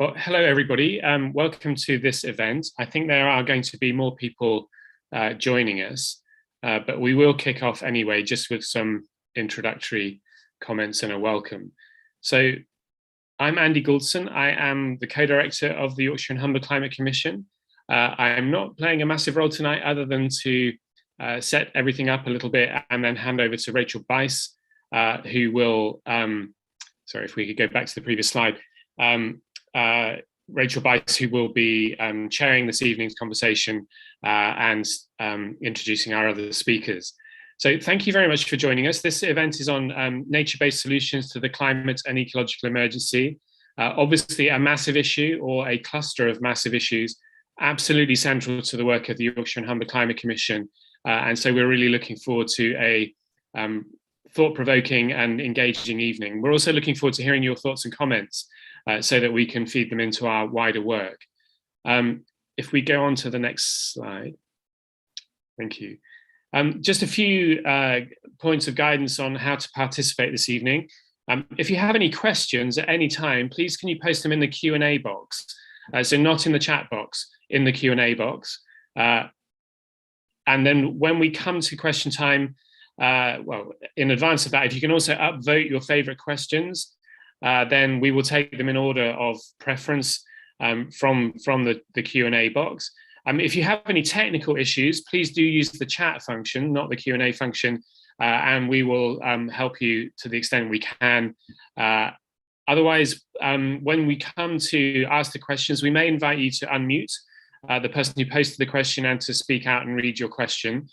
Well, hello, everybody. Welcome to this event. I think there are going to be more people joining us, but we will kick off anyway, just with some introductory comments and a welcome. So I'm Andy Gouldson. I am the co-director of the Yorkshire and Humber Climate Commission. I am not playing a massive role tonight other than to set everything up a little bit and then hand over to Rachael Bice, who will, sorry, if we could go back to the previous slide, Rachael Bice, who will be chairing this evening's conversation and introducing our other speakers. So thank you very much for joining us. This event is on nature-based solutions to the climate and ecological emergency. Obviously a massive issue, or a cluster of massive issues, absolutely central to the work of the Yorkshire and Humber Climate Commission. And so we're really looking forward to a thought-provoking and engaging evening. We're also looking forward to hearing your thoughts and comments so that we can feed them into our wider work. If we go on to the next slide. Thank you. Just a few points of guidance on how to participate this evening. If you have any questions at any time, please can you post them in the Q&A box? So not in the chat box, in the Q&A box. And then when we come to question time, well, in advance of that, if you can also upvote your favorite questions, then we will take them in order of preference from the Q&A box. If you have any technical issues, please do use the chat function, not the Q&A function, and we will help you to the extent we can. Otherwise, when we come to ask the questions, we may invite you to unmute the person who posted the question and to speak out and read your question.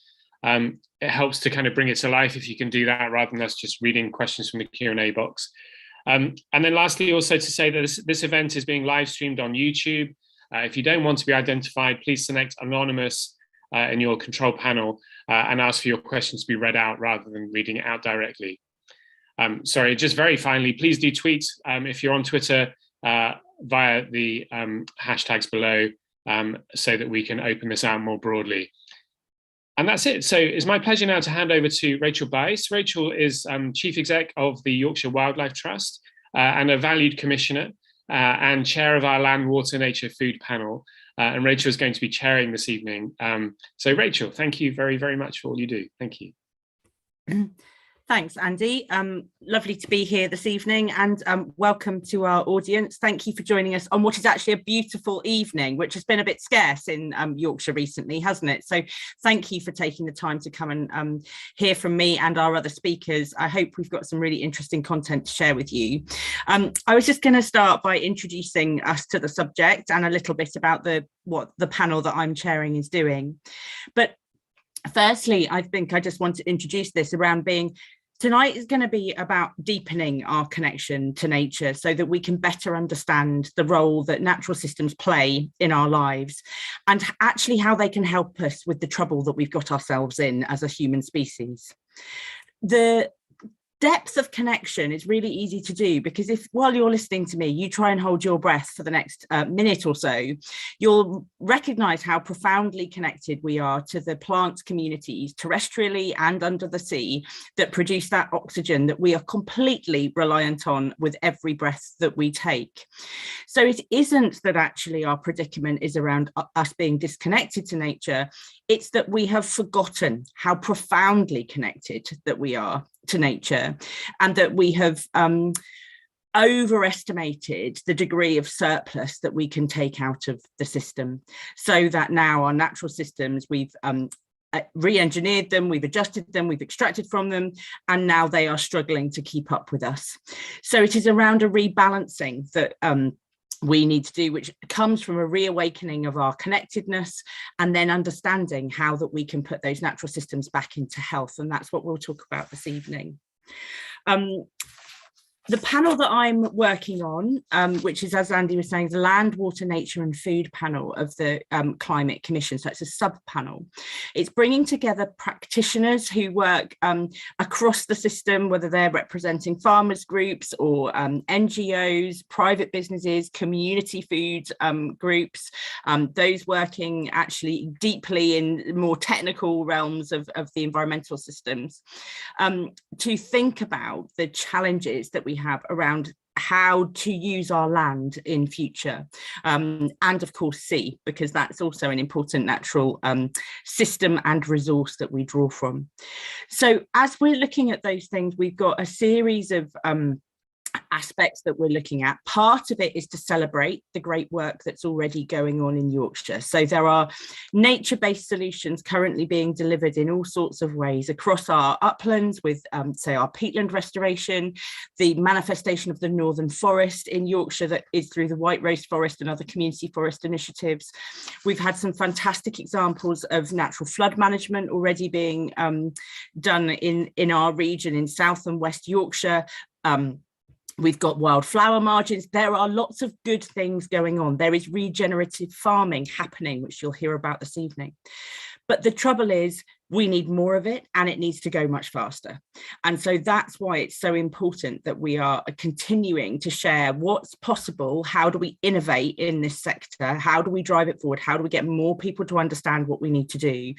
It helps to kind of bring it to life if you can do that rather than us just reading questions from the Q&A box. And then lastly, also to say that this event is being live streamed on YouTube. If you don't want to be identified, please select anonymous in your control panel and ask for your questions to be read out rather than reading it out directly. Sorry, just very finally, please do tweet if you're on Twitter via the hashtags below so that we can open this out more broadly. And that's it. So it's my pleasure now to hand over to Rachael Bice. Rachael is Chief Exec of the Yorkshire Wildlife Trust and a valued commissioner and chair of our Land, Water, Nature, Food panel. And Rachael is going to be chairing this evening. So Rachael, thank you very, very much for all you do. Thank you. Thanks, Andy. Lovely to be here this evening, and welcome to our audience. Thank you for joining us on what is actually a beautiful evening, which has been a bit scarce in Yorkshire recently, hasn't it? So thank you for taking the time to come and hear from me and our other speakers. I hope we've got some really interesting content to share with you. I was just going to start by introducing us to the subject and a little bit about what the panel that I'm chairing is doing. But firstly, I think I just want to introduce this around tonight is going to be about deepening our connection to nature so that we can better understand the role that natural systems play in our lives and actually how they can help us with the trouble that we've got ourselves in as a human species. The depth of connection is really easy to do because if while you're listening to me, you try and hold your breath for the next minute or so, you'll recognize how profoundly connected we are to the plant communities, terrestrially and under the sea, that produce that oxygen that we are completely reliant on with every breath that we take. So it isn't that actually our predicament is around us being disconnected to nature, it's that we have forgotten how profoundly connected that we are to nature, and that we have overestimated the degree of surplus that we can take out of the system, so that now our natural systems, we've re-engineered them, we've adjusted them, we've extracted from them, and now they are struggling to keep up with us. So it is around a rebalancing that we need to do, which comes from a reawakening of our connectedness and then understanding how that we can put those natural systems back into health. And that's what we'll talk about this evening. The panel that I'm working on, which is, as Andy was saying, the Land, Water, Nature and Food panel of the Climate Commission. So it's a sub-panel. It's bringing together practitioners who work across the system, whether they're representing farmers groups or NGOs, private businesses, community food groups, those working actually deeply in more technical realms of the environmental systems, to think about the challenges that we have around how to use our land in future, and of course sea, because that's also an important natural system and resource that we draw from. So as we're looking at those things, we've got a series of aspects that we're looking at. Part of it is to celebrate the great work that's already going on in Yorkshire. So there are nature-based solutions currently being delivered in all sorts of ways across our uplands with, say, our peatland restoration, the manifestation of the Northern Forest in Yorkshire that is through the White Rose Forest and other community forest initiatives. We've had some fantastic examples of natural flood management already being done in our region in South and West Yorkshire. We've got wildflower margins. There are lots of good things going on. There is regenerative farming happening, which you'll hear about this evening. But the trouble is, we need more of it, and it needs to go much faster. And so that's why it's so important that we are continuing to share what's possible. How do we innovate in this sector? How do we drive it forward? How do we get more people to understand what we need to do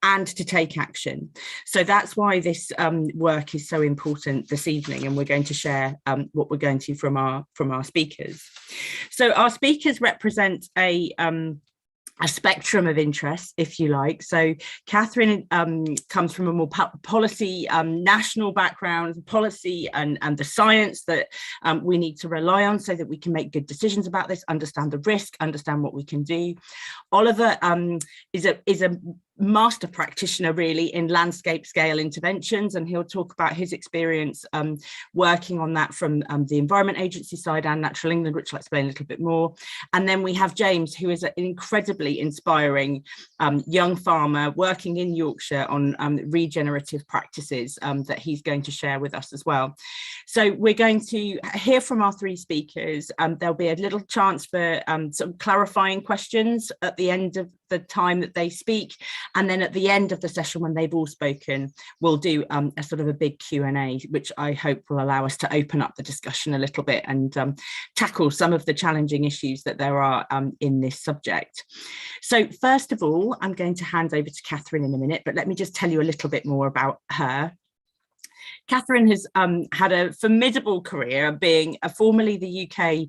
and to take action? So that's why this work is so important this evening, and we're going to share what we're going to from our speakers. So our speakers represent a spectrum of interests, if you like. So Kathryn comes from a more policy, national background, policy and the science that we need to rely on so that we can make good decisions about this, understand the risk, understand what we can do. Oliver is a master practitioner really in landscape scale interventions, and he'll talk about his experience working on that from the Environment Agency side and Natural England, which I'll explain a little bit more. And then we have James, who is an incredibly inspiring young farmer working in Yorkshire on regenerative practices that he's going to share with us as well. So we're going to hear from our three speakers. There'll be a little chance for some clarifying questions at the end of the time that they speak, and then at the end of the session, when they've all spoken, we'll do a sort of a big Q&A, which I hope will allow us to open up the discussion a little bit and tackle some of the challenging issues that there are in this subject. So first of all, I'm going to hand over to Kathryn in a minute, but let me just tell you a little bit more about her. Kathryn has had a formidable career, being formerly the UK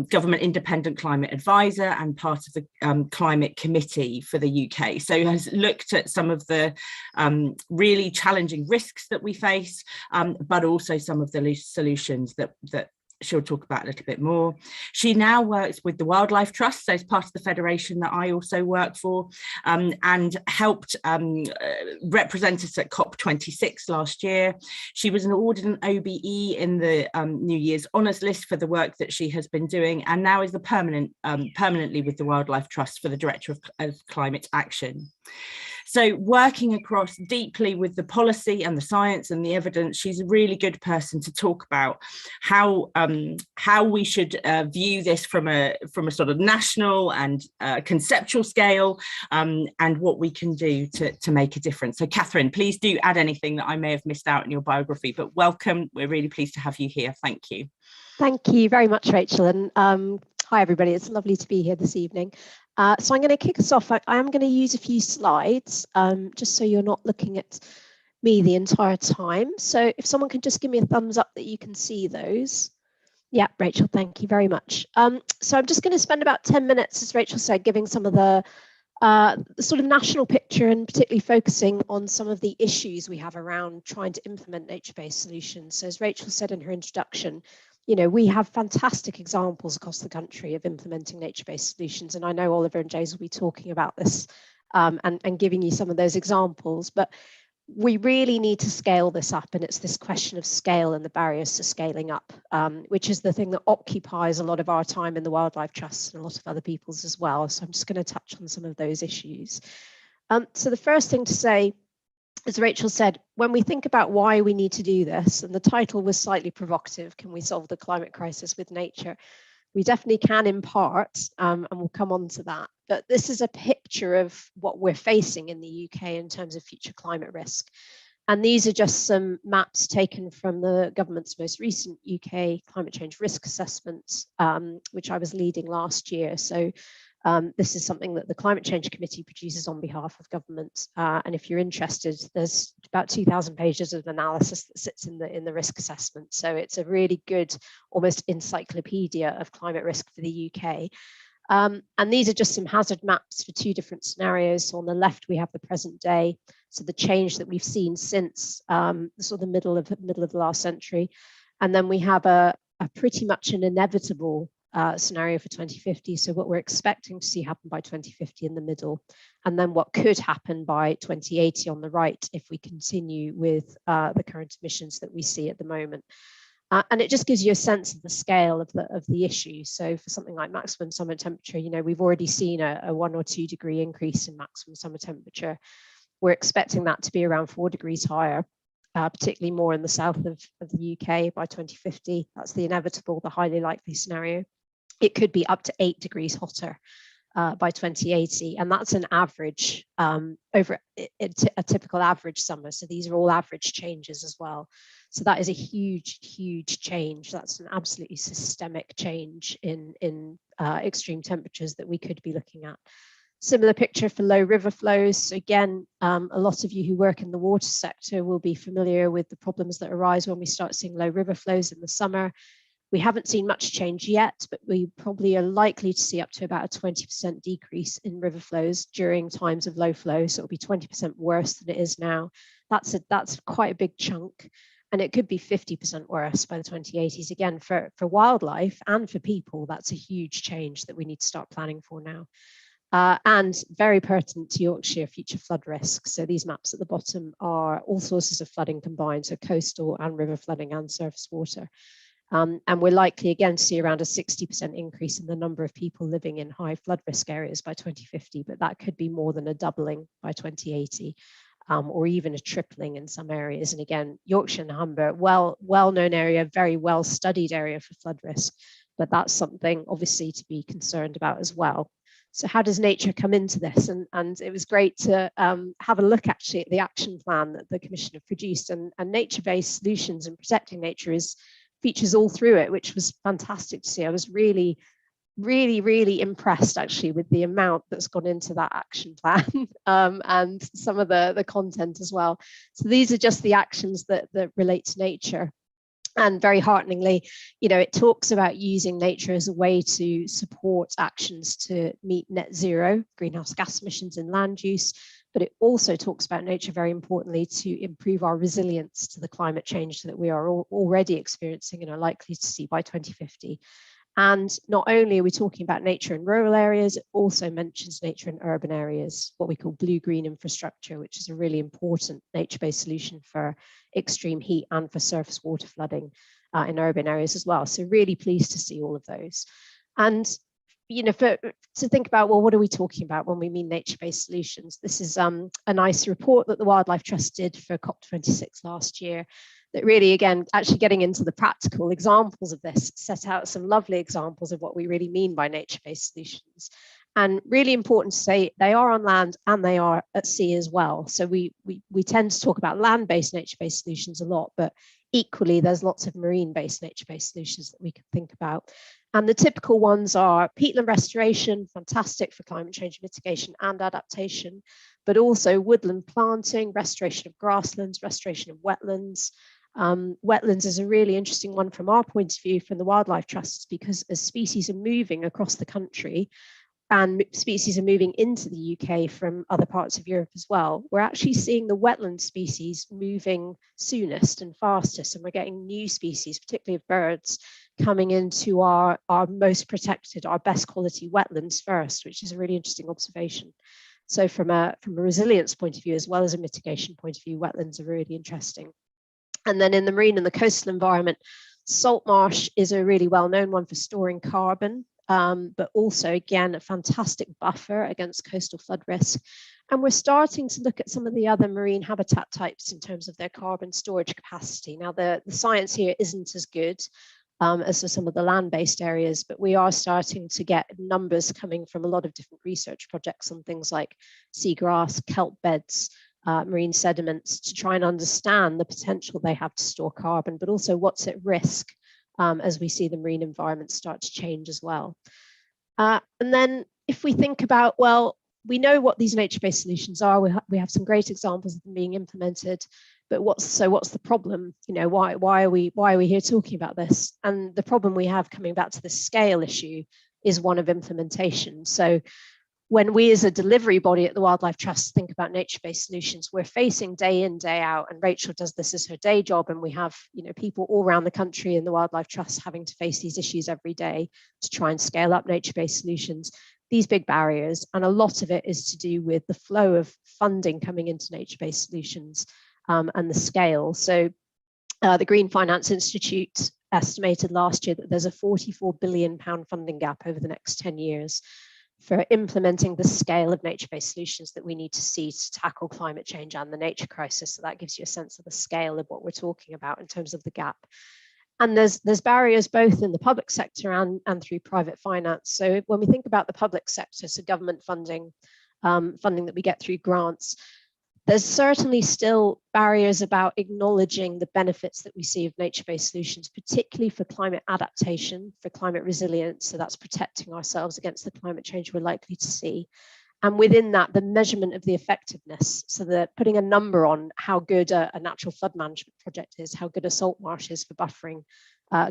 government independent climate advisor and part of the climate committee for the UK. So has looked at some of the really challenging risks that we face, but also some of the solutions that she'll talk about a little bit more. She now works with the Wildlife Trust, so as part of the federation that I also work for, and helped represent us at COP26 last year. She was awarded an OBE in the New Year's Honours List for the work that she has been doing, and now is the permanently with the Wildlife Trust for the Director of Climate Action. So working across deeply with the policy and the science and the evidence, she's a really good person to talk about how we should view this from a sort of national and conceptual scale, and what we can do to make a difference. So Kathryn, please do add anything that I may have missed out in your biography, but welcome. We're really pleased to have you here. Thank you. Thank you very much, Rachel, and hi everybody. It's lovely to be here this evening. So I'm going to kick us off. I am going to use a few slides, just so you're not looking at me the entire time. So if someone can just give me a thumbs up that you can see those. Yeah, Rachel, thank you very much. So I'm just going to spend about 10 minutes, as Rachel said, giving some of the sort of national picture, and particularly focusing on some of the issues we have around trying to implement nature-based solutions. So as Rachel said in her introduction, you know, we have fantastic examples across the country of implementing nature-based solutions, and I know Oliver and James will be talking about this and giving you some of those examples, but we really need to scale this up, and it's this question of scale and the barriers to scaling up, which is the thing that occupies a lot of our time in the Wildlife Trust and a lot of other people's as well. So I'm just going to touch on some of those issues. So the first thing to say, as Rachel said, when we think about why we need to do this, and the title was slightly provocative, can we solve the climate crisis with nature? We definitely can in part, and we'll come on to that. But this is a picture of what we're facing in the UK in terms of future climate risk. And these are just some maps taken from the government's most recent UK climate change risk assessment, which I was leading last year. So This is something that the Climate Change Committee produces on behalf of government. And if you're interested, there's about 2,000 pages of analysis that sits in the risk assessment. So it's a really good, almost encyclopedia of climate risk for the UK. And these are just some hazard maps for 2 different scenarios. So on the left, we have the present day. So the change that we've seen since sort of the middle of the last century. And then we have a pretty much an inevitable scenario for 2050. So what we're expecting to see happen by 2050 in the middle, and then what could happen by 2080 on the right if we continue with the current emissions that we see at the moment. And it just gives you a sense of the scale of the issue. So for something like maximum summer temperature, you know, we've already seen a 1 or 2 degree increase in maximum summer temperature. We're expecting that to be around 4 degrees higher, particularly more in the south of the UK by 2050. That's the inevitable, the highly likely scenario. It could be up to 8 degrees hotter by 2080, and that's an average over a typical average summer. So these are all average changes as well. So that is a huge change. That's an absolutely systemic change in extreme temperatures that we could be looking at. Similar picture for low river flows. So again, a lot of you who work in the water sector will be familiar with the problems that arise when we start seeing low river flows in the summer. We haven't seen much change yet, but we probably are likely to see up to about a 20% decrease in river flows during times of low flow. So it'll be 20% worse than it is now. That's quite a big chunk. And it could be 50% worse by the 2080s. Again, for wildlife and for people, that's a huge change that we need to start planning for now. And very pertinent to Yorkshire future flood risk. So these maps at the bottom are all sources of flooding combined, so coastal and river flooding and surface water. And we're likely again to see around a 60% increase in the number of people living in high flood risk areas by 2050, but that could be more than a doubling by 2080, or even a tripling in some areas. And again, Yorkshire and Humber, well-known area, very well-studied area for flood risk, but that's something obviously to be concerned about as well. So how does nature come into this? And it was great to have a look actually at the action plan that the Commission have produced, and nature-based solutions and protecting nature features all through it, which was fantastic to see. I was really impressed actually with the amount that's gone into that action plan and some of the content as well. So these are just the actions that relate to nature. And very hearteningly, you know, it talks about using nature as a way to support actions to meet net zero greenhouse gas emissions in land use, but it also talks about nature very importantly to improve our resilience to the climate change that we are already experiencing and are likely to see by 2050. And not only are we talking about nature in rural areas, it also mentions nature in urban areas, what we call blue-green infrastructure, which is a really important nature-based solution for extreme heat and for surface water flooding in urban areas as well. So really pleased to see all of those. And you know, to think about, well, what are we talking about when we mean nature-based solutions? This is a nice report that the Wildlife Trust did for COP26 last year that really, again, actually getting into the practical examples of this, set out some lovely examples of what we really mean by nature-based solutions. And really important to say, they are on land and they are at sea as well. So we tend to talk about land-based nature-based solutions a lot, but equally, there's lots of marine-based nature-based solutions that we can think about. And the typical ones are peatland restoration, fantastic for climate change mitigation and adaptation, but also woodland planting, restoration of grasslands, restoration of wetlands. Wetlands is a really interesting one from our point of view from the Wildlife Trusts, because as species are moving across the country and species are moving into the UK from other parts of Europe as well, we're actually seeing the wetland species moving soonest and fastest, and we're getting new species, particularly of birds, coming into our most protected, our best quality wetlands first, which is a really interesting observation. So from a resilience point of view, as well as a mitigation point of view, wetlands are really interesting. And then in the marine and the coastal environment, salt marsh is a really well-known one for storing carbon, but also, again, a fantastic buffer against coastal flood risk. And we're starting to look at some of the other marine habitat types in terms of their carbon storage capacity. Now, the science here isn't as good as for some of the land-based areas, but we are starting to get numbers coming from a lot of different research projects on things like seagrass, kelp beds, marine sediments, to try and understand the potential they have to store carbon, but also what's at risk as we see the marine environment start to change as well. And then if we think about, well, we know what these nature-based solutions are. We have some great examples of them being implemented, but what's the problem? You know, why are we here talking about this? And the problem we have, coming back to the scale issue, is one of implementation. So when we as a delivery body at the Wildlife Trust think about nature-based solutions, we're facing day in, day out, and Rachael does this as her day job, and we have, you know, people all around the country in the Wildlife Trust having to face these issues every day to try and scale up nature-based solutions, these big barriers. And a lot of it is to do with the flow of funding coming into nature-based solutions and the scale. So the Green Finance Institute estimated last year that there's a £44 billion funding gap over the next 10 years for implementing the scale of nature-based solutions that we need to see to tackle climate change and the nature crisis. So that gives you a sense of the scale of what we're talking about in terms of the gap. And there's barriers both in the public sector and through private finance. So when we think about the public sector, so government funding, funding that we get through grants, there's certainly still barriers about acknowledging the benefits that we see of nature-based solutions, particularly for climate adaptation, for climate resilience. So that's protecting ourselves against the climate change we're likely to see. And within that, the measurement of the effectiveness, so that putting a number on how good a natural flood management project is, how good a salt marsh is for buffering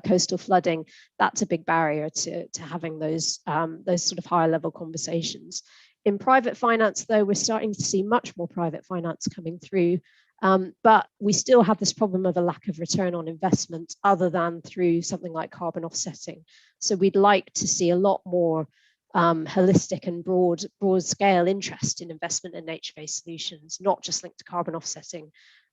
coastal flooding, that's a big barrier to having those sort of higher level conversations. In private finance, though, we're starting to see much more private finance coming through, but we still have this problem of a lack of return on investment other than through something like carbon offsetting. So we'd like to see a lot more holistic and broad scale interest in investment in nature-based solutions, not just linked to carbon offsetting.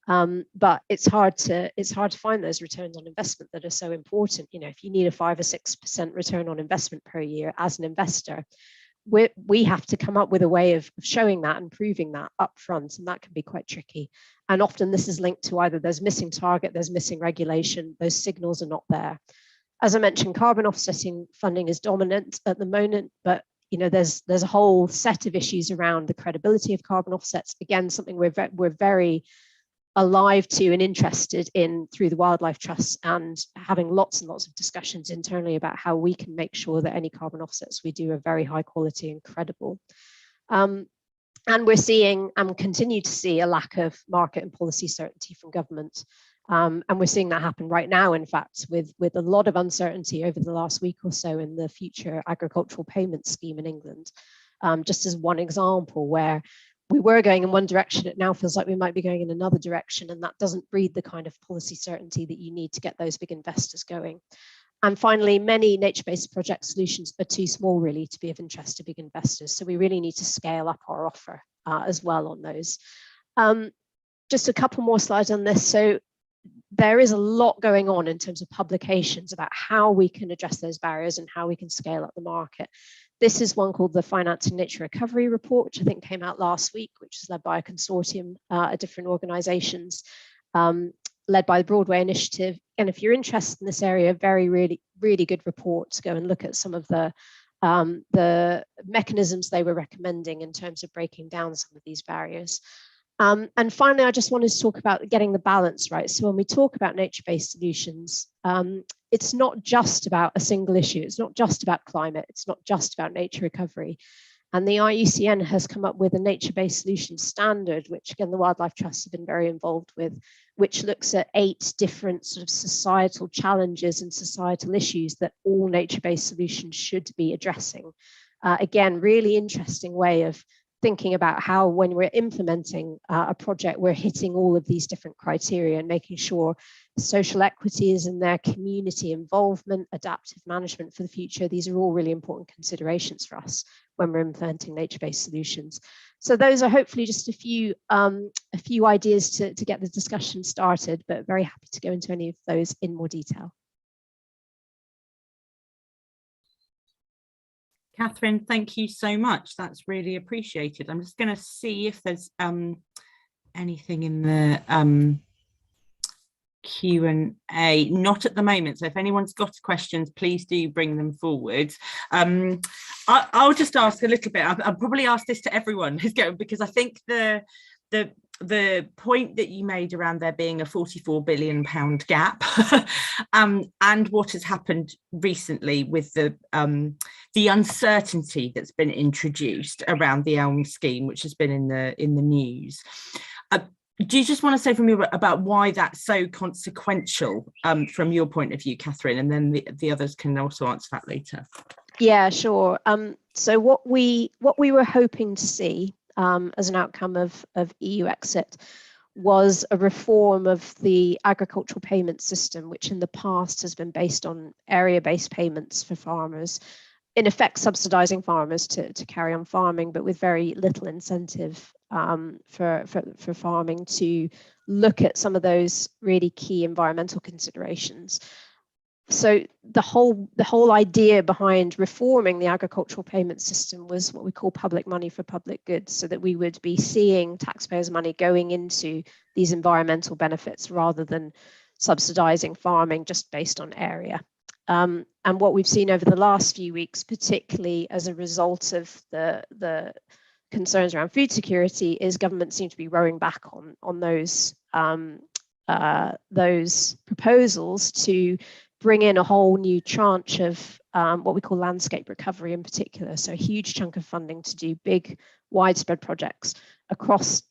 But it's hard to find those returns on investment that are so important. You know, if you need a 5 or 6% return on investment per year as an investor, we have to come up with a way of showing that and proving that upfront, and that can be quite tricky. And often this is linked to either there's missing target, there's missing regulation, those signals are not there. As I mentioned, carbon offsetting funding is dominant at the moment, but you know, there's a whole set of issues around the credibility of carbon offsets. Again, something we're very alive to and interested in through the Wildlife Trust, and having lots and lots of discussions internally about how we can make sure that any carbon offsets we do are very high quality and credible. And we're seeing and continue to see a lack of market and policy certainty from government. And we're seeing that happen right now, in fact, with a lot of uncertainty over the last week or so in the future agricultural payment scheme in England. Just as one example where we were going in one direction, it now feels like we might be going in another direction, and that doesn't breed the kind of policy certainty that you need to get those big investors going. And finally, many nature-based project solutions are too small really to be of interest to big investors. So we really need to scale up our offer as well on those. Just a couple more slides on this. So there is a lot going on in terms of publications about how we can address those barriers and how we can scale up the market. This is one called the Financing Nature Recovery Report, which I think came out last week, which is led by a consortium of different organisations, led by the Broadway Initiative. And if you're interested in this area, really good report to go and look at some of the mechanisms they were recommending in terms of breaking down some of these barriers. And finally, I just wanted to talk about getting the balance right. So when we talk about nature-based solutions, it's not just about a single issue. It's not just about climate. It's not just about nature recovery. And the IUCN has come up with a nature-based solution standard, which again, the Wildlife Trust have been very involved with, which looks at 8 different sort of societal challenges and societal issues that all nature-based solutions should be addressing. Again, really interesting way of thinking about how, when we're implementing a project, we're hitting all of these different criteria and making sure social equity is in there, community involvement, adaptive management for the future. These are all really important considerations for us when we're implementing nature-based solutions. So those are hopefully just a few ideas to get the discussion started, but very happy to go into any of those in more detail. Kathryn, thank you so much. That's really appreciated. I'm just going to see if there's anything in the Q&A. Not at the moment. So if anyone's got questions, please do bring them forward. I'll just ask a little bit. I'll probably ask this to everyone who's going, because I think the the point that you made around there being a £44 billion gap, and what has happened recently with the uncertainty that's been introduced around the Elm scheme, which has been in the news. Do you just want to say from you about why that's so consequential from your point of view, Kathryn, and then the others can also answer that later? Yeah, sure. So what we were hoping to see as an outcome of EU exit was a reform of the agricultural payment system, which in the past has been based on area-based payments for farmers, in effect subsidising farmers to carry on farming, but with very little incentive for farming to look at some of those really key environmental considerations. So the whole idea behind reforming the agricultural payment system was what we call public money for public goods, so that we would be seeing taxpayers' money going into these environmental benefits rather than subsidising farming just based on area. And what we've seen over the last few weeks, particularly as a result of the concerns around food security, is governments seem to be rowing back on those proposals to bring in a whole new tranche of what we call landscape recovery in particular. So a huge chunk of funding to do big, widespread projects across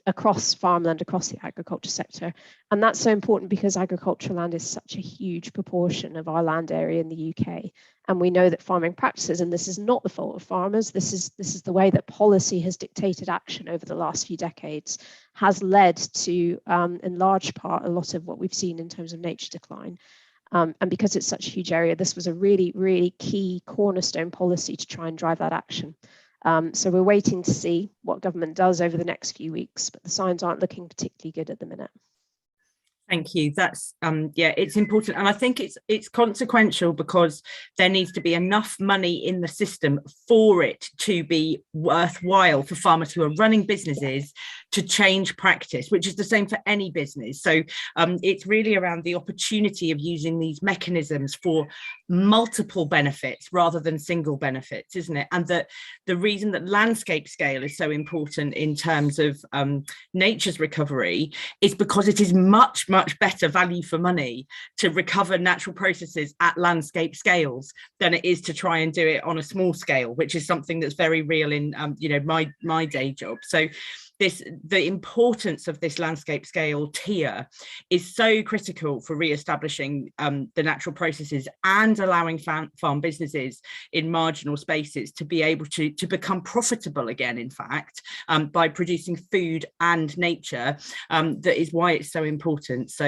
farmland, across the agriculture sector. And that's so important because agricultural land is such a huge proportion of our land area in the UK. And we know that farming practices, and this is not the fault of farmers, this is the way that policy has dictated action over the last few decades, has led to, in large part, a lot of what we've seen in terms of nature decline. And because it's such a huge area, this was a really, really key cornerstone policy to try and drive that action. So we're waiting to see what government does over the next few weeks, but the signs aren't looking particularly good at the minute. Thank you. That's yeah, it's important, and I think it's consequential because there needs to be enough money in the system for it to be worthwhile for farmers who are running businesses to change practice, which is the same for any business. So it's really around the opportunity of using these mechanisms for multiple benefits rather than single benefits, isn't it? And that the reason that landscape scale is so important in terms of nature's recovery is because it is much better value for money to recover natural processes at landscape scales than it is to try and do it on a small scale, which is something that's very real in my day job. So the importance of this landscape scale tier is so critical for re-establishing the natural processes and allowing farm businesses in marginal spaces to be able to become profitable again, in fact, by producing food and nature. That is why it's so important. So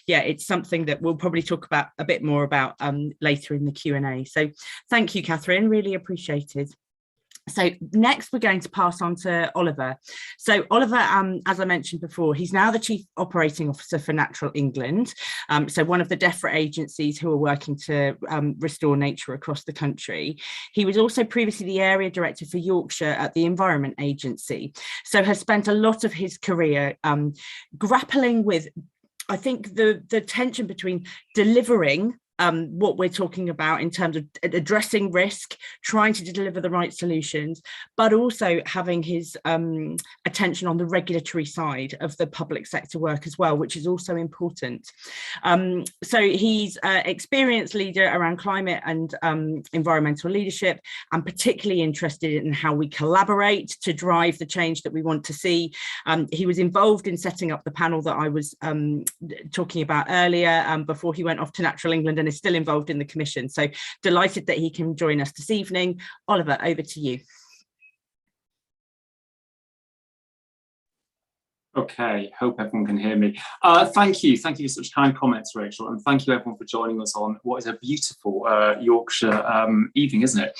yeah, it's something that we'll probably talk about a bit more about later in the Q&A. So thank you, Kathryn, really appreciated. So next we're going to pass on to Oliver. So Oliver, as I mentioned before, he's now the Chief Operating Officer for Natural England, so one of the DEFRA agencies who are working to restore nature across the country. He was also previously the Area Director for Yorkshire at the Environment Agency, so has spent a lot of his career grappling with, I think, the tension between delivering what we're talking about in terms of addressing risk, trying to deliver the right solutions, but also having his attention on the regulatory side of the public sector work as well, which is also important. So he's an experienced leader around climate and environmental leadership, and particularly interested in how we collaborate to drive the change that we want to see. He was involved in setting up the panel that I was talking about earlier before he went off to Natural England, and is still involved in the commission. So delighted that he can join us this evening. Oliver, over to you. Okay, hope everyone can hear me. Thank you for such kind comments, Rachel, and thank you everyone for joining us on what is a beautiful Yorkshire evening, isn't it?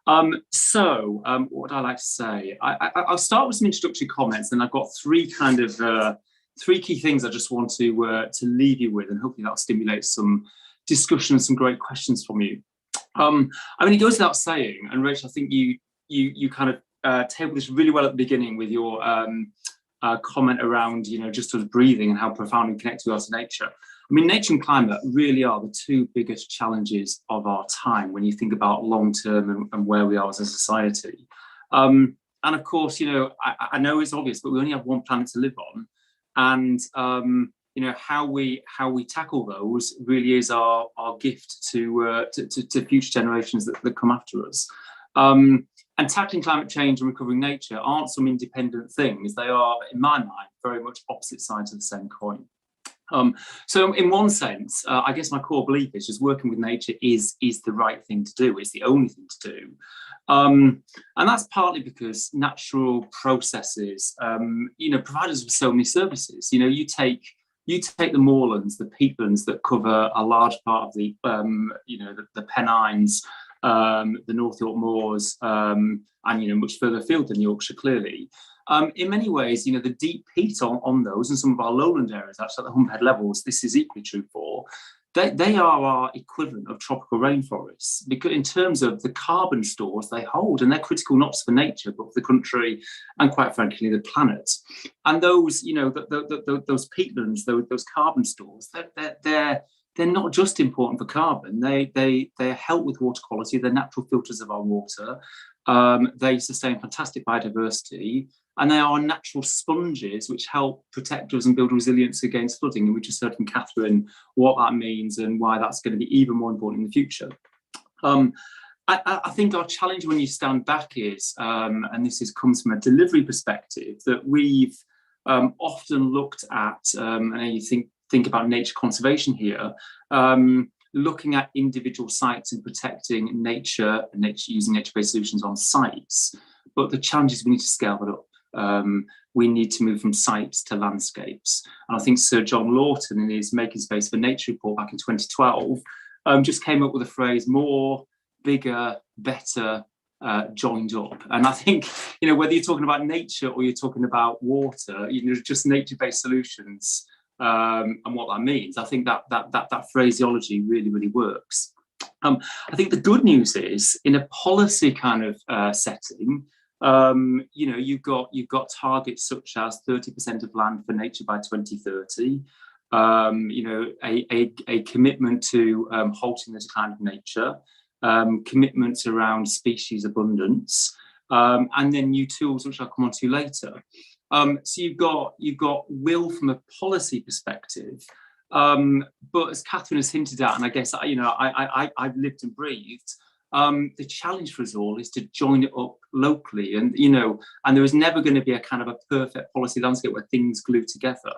What would I like to say? I'll start with some introductory comments, and I've got three key things I just want to leave you with, and hopefully that'll stimulate some discussion and some great questions from you. I mean, it goes without saying, and Rachel, I think you kind of tabled this really well at the beginning with your comment around, just sort of breathing and how profoundly connected we are to nature. I mean, nature and climate really are the two biggest challenges of our time when you think about long term and where we are as a society. of course, I know it's obvious, but we only have one planet to live on, and how we tackle those really is our gift to future generations that come after us. And tackling climate change and recovering nature aren't some independent things. They are, in my mind, very much opposite sides of the same coin. So in one sense, I guess my core belief is just working with nature is the right thing to do. It's the only thing to do. And that's partly because natural processes, provide us with so many services. You take the moorlands, the peatlands that cover a large part of the Pennines, the North York Moors, and much further afield than Yorkshire, clearly. In many ways, the deep peat on those and some of our lowland areas, actually at the humphead levels, this is equally true for. They are our equivalent of tropical rainforests, because in terms of the carbon stores they hold, and they're critical not just for nature but for the country and, quite frankly, the planet. And those, those peatlands, those carbon stores, they're not just important for carbon. They help with water quality. They're natural filters of our water. They sustain fantastic biodiversity, and they are natural sponges which help protect us and build resilience against flooding. And we just heard from Kathryn what that means and why that's going to be even more important in the future. I think our challenge when you stand back is, and comes from a delivery perspective, that we've often looked at, and you think about nature conservation here, looking at individual sites and protecting nature using nature-based solutions on sites. But the challenge is we need to scale it up. We need to move from sites to landscapes. And I think Sir John Lawton, in his Making Space for Nature report back in 2012, just came up with the phrase more, bigger, better, joined up. And I think, whether you're talking about nature or you're talking about water, just nature-based solutions, and what that means, I think that phraseology really, really works. I think the good news is, in a policy kind of setting, you've got targets such as 30% of land for nature by 2030. A commitment to halting the decline of nature, commitments around species abundance, and then new tools which I'll come on to later. So you've got will from a policy perspective, but as Kathryn has hinted at, and I guess I've lived and breathed, the challenge for us all is to join it up locally, and there is never going to be a kind of a perfect policy landscape where things glue together.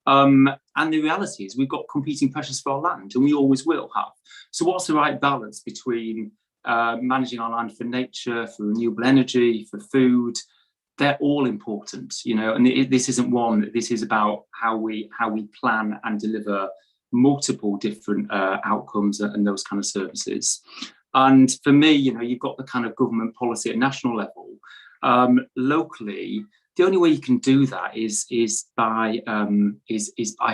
And the reality is we've got competing pressures for our land, and we always will have. So what's the right balance between managing our land for nature, for renewable energy, for food? They're all important, and this isn't one. This is about how we plan and deliver multiple different outcomes and those kind of services. And for me, you've got the kind of government policy at national level. Locally, the only way you can do that is by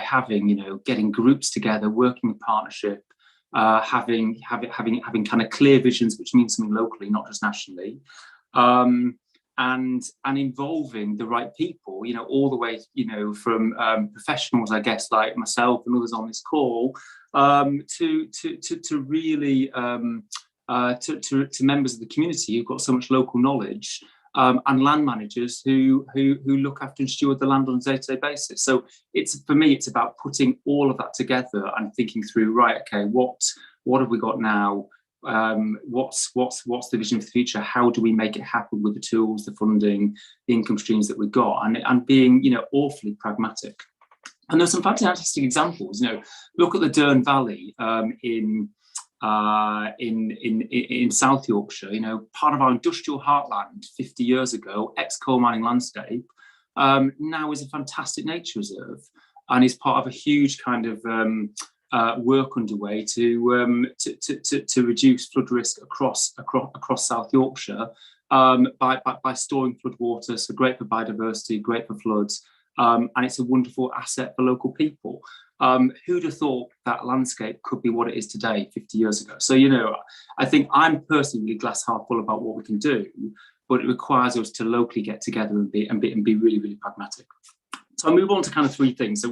having getting groups together, working in partnership, having kind of clear visions, which means something locally, not just nationally. And involving the right people, all the way, from professionals, I guess, like myself and others on this call, to really to members of the community who've got so much local knowledge, and land managers who look after and steward the land on a day-to-day basis. So for me, it's about putting all of that together and thinking through, right, okay, what have we got now? What's the vision for the future? How do we make it happen with the tools, the funding, the income streams that we've got, and being awfully pragmatic. And there's some fantastic examples. Look at the Dearne Valley in South Yorkshire. Part of our industrial heartland 50 years ago, ex-coal mining landscape, now is a fantastic nature reserve, and is part of a huge kind of work underway to reduce flood risk across South Yorkshire by storing flood water. So great for biodiversity, great for floods, and it's a wonderful asset for local people. Who'd have thought that landscape could be what it is today 50 years ago? So I think I'm personally glass half full about what we can do, but it requires us to locally get together and be really, really pragmatic. So I'll move on to kind of three things. So,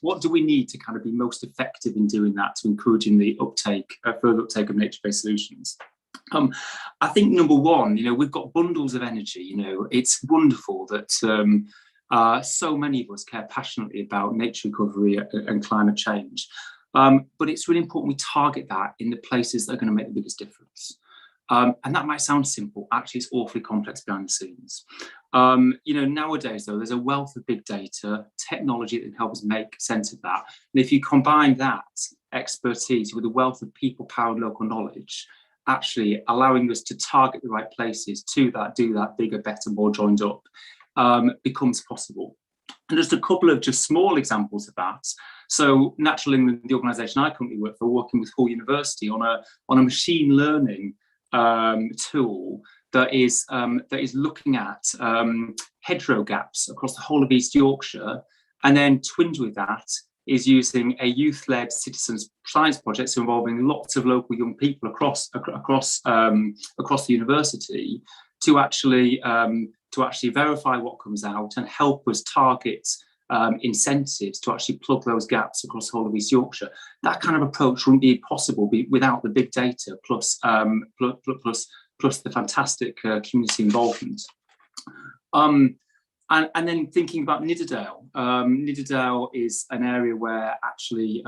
what do we need to kind of be most effective in doing that, to encouraging the further uptake of nature-based solutions? I think number one, we've got bundles of energy. It's wonderful that so many of us care passionately about nature recovery and climate change. But it's really important we target that in the places that are going to make the biggest difference. And that might sound simple. Actually, it's awfully complex behind the scenes. Nowadays, though, there's a wealth of big data, technology that can help us make sense of that. And if you combine that expertise with a wealth of people-powered local knowledge, actually allowing us to target the right places to that, do that bigger, better, more joined up, becomes possible. And just a couple of just small examples of that. So Natural England, the organisation I currently work for, working with Hull University on a machine learning tool that is looking at hedgerow gaps across the whole of East Yorkshire, and then twinned with that is using a youth-led citizens science project, so involving lots of local young people across the university to actually verify what comes out and help us target incentives to actually plug those gaps across the whole of East Yorkshire. That kind of approach wouldn't be possible without the big data plus the fantastic community involvement. And then thinking about Nidderdale. Nidderdale is an area where actually,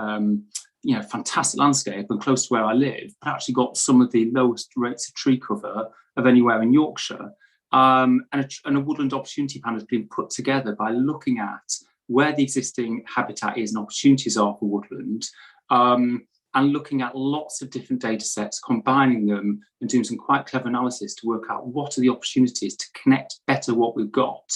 fantastic landscape and close to where I live, but actually got some of the lowest rates of tree cover of anywhere in Yorkshire. And a woodland opportunity plan has been put together by looking at where the existing habitat is and opportunities are for woodland, and looking at lots of different data sets, combining them and doing some quite clever analysis to work out what are the opportunities to connect better what we've got,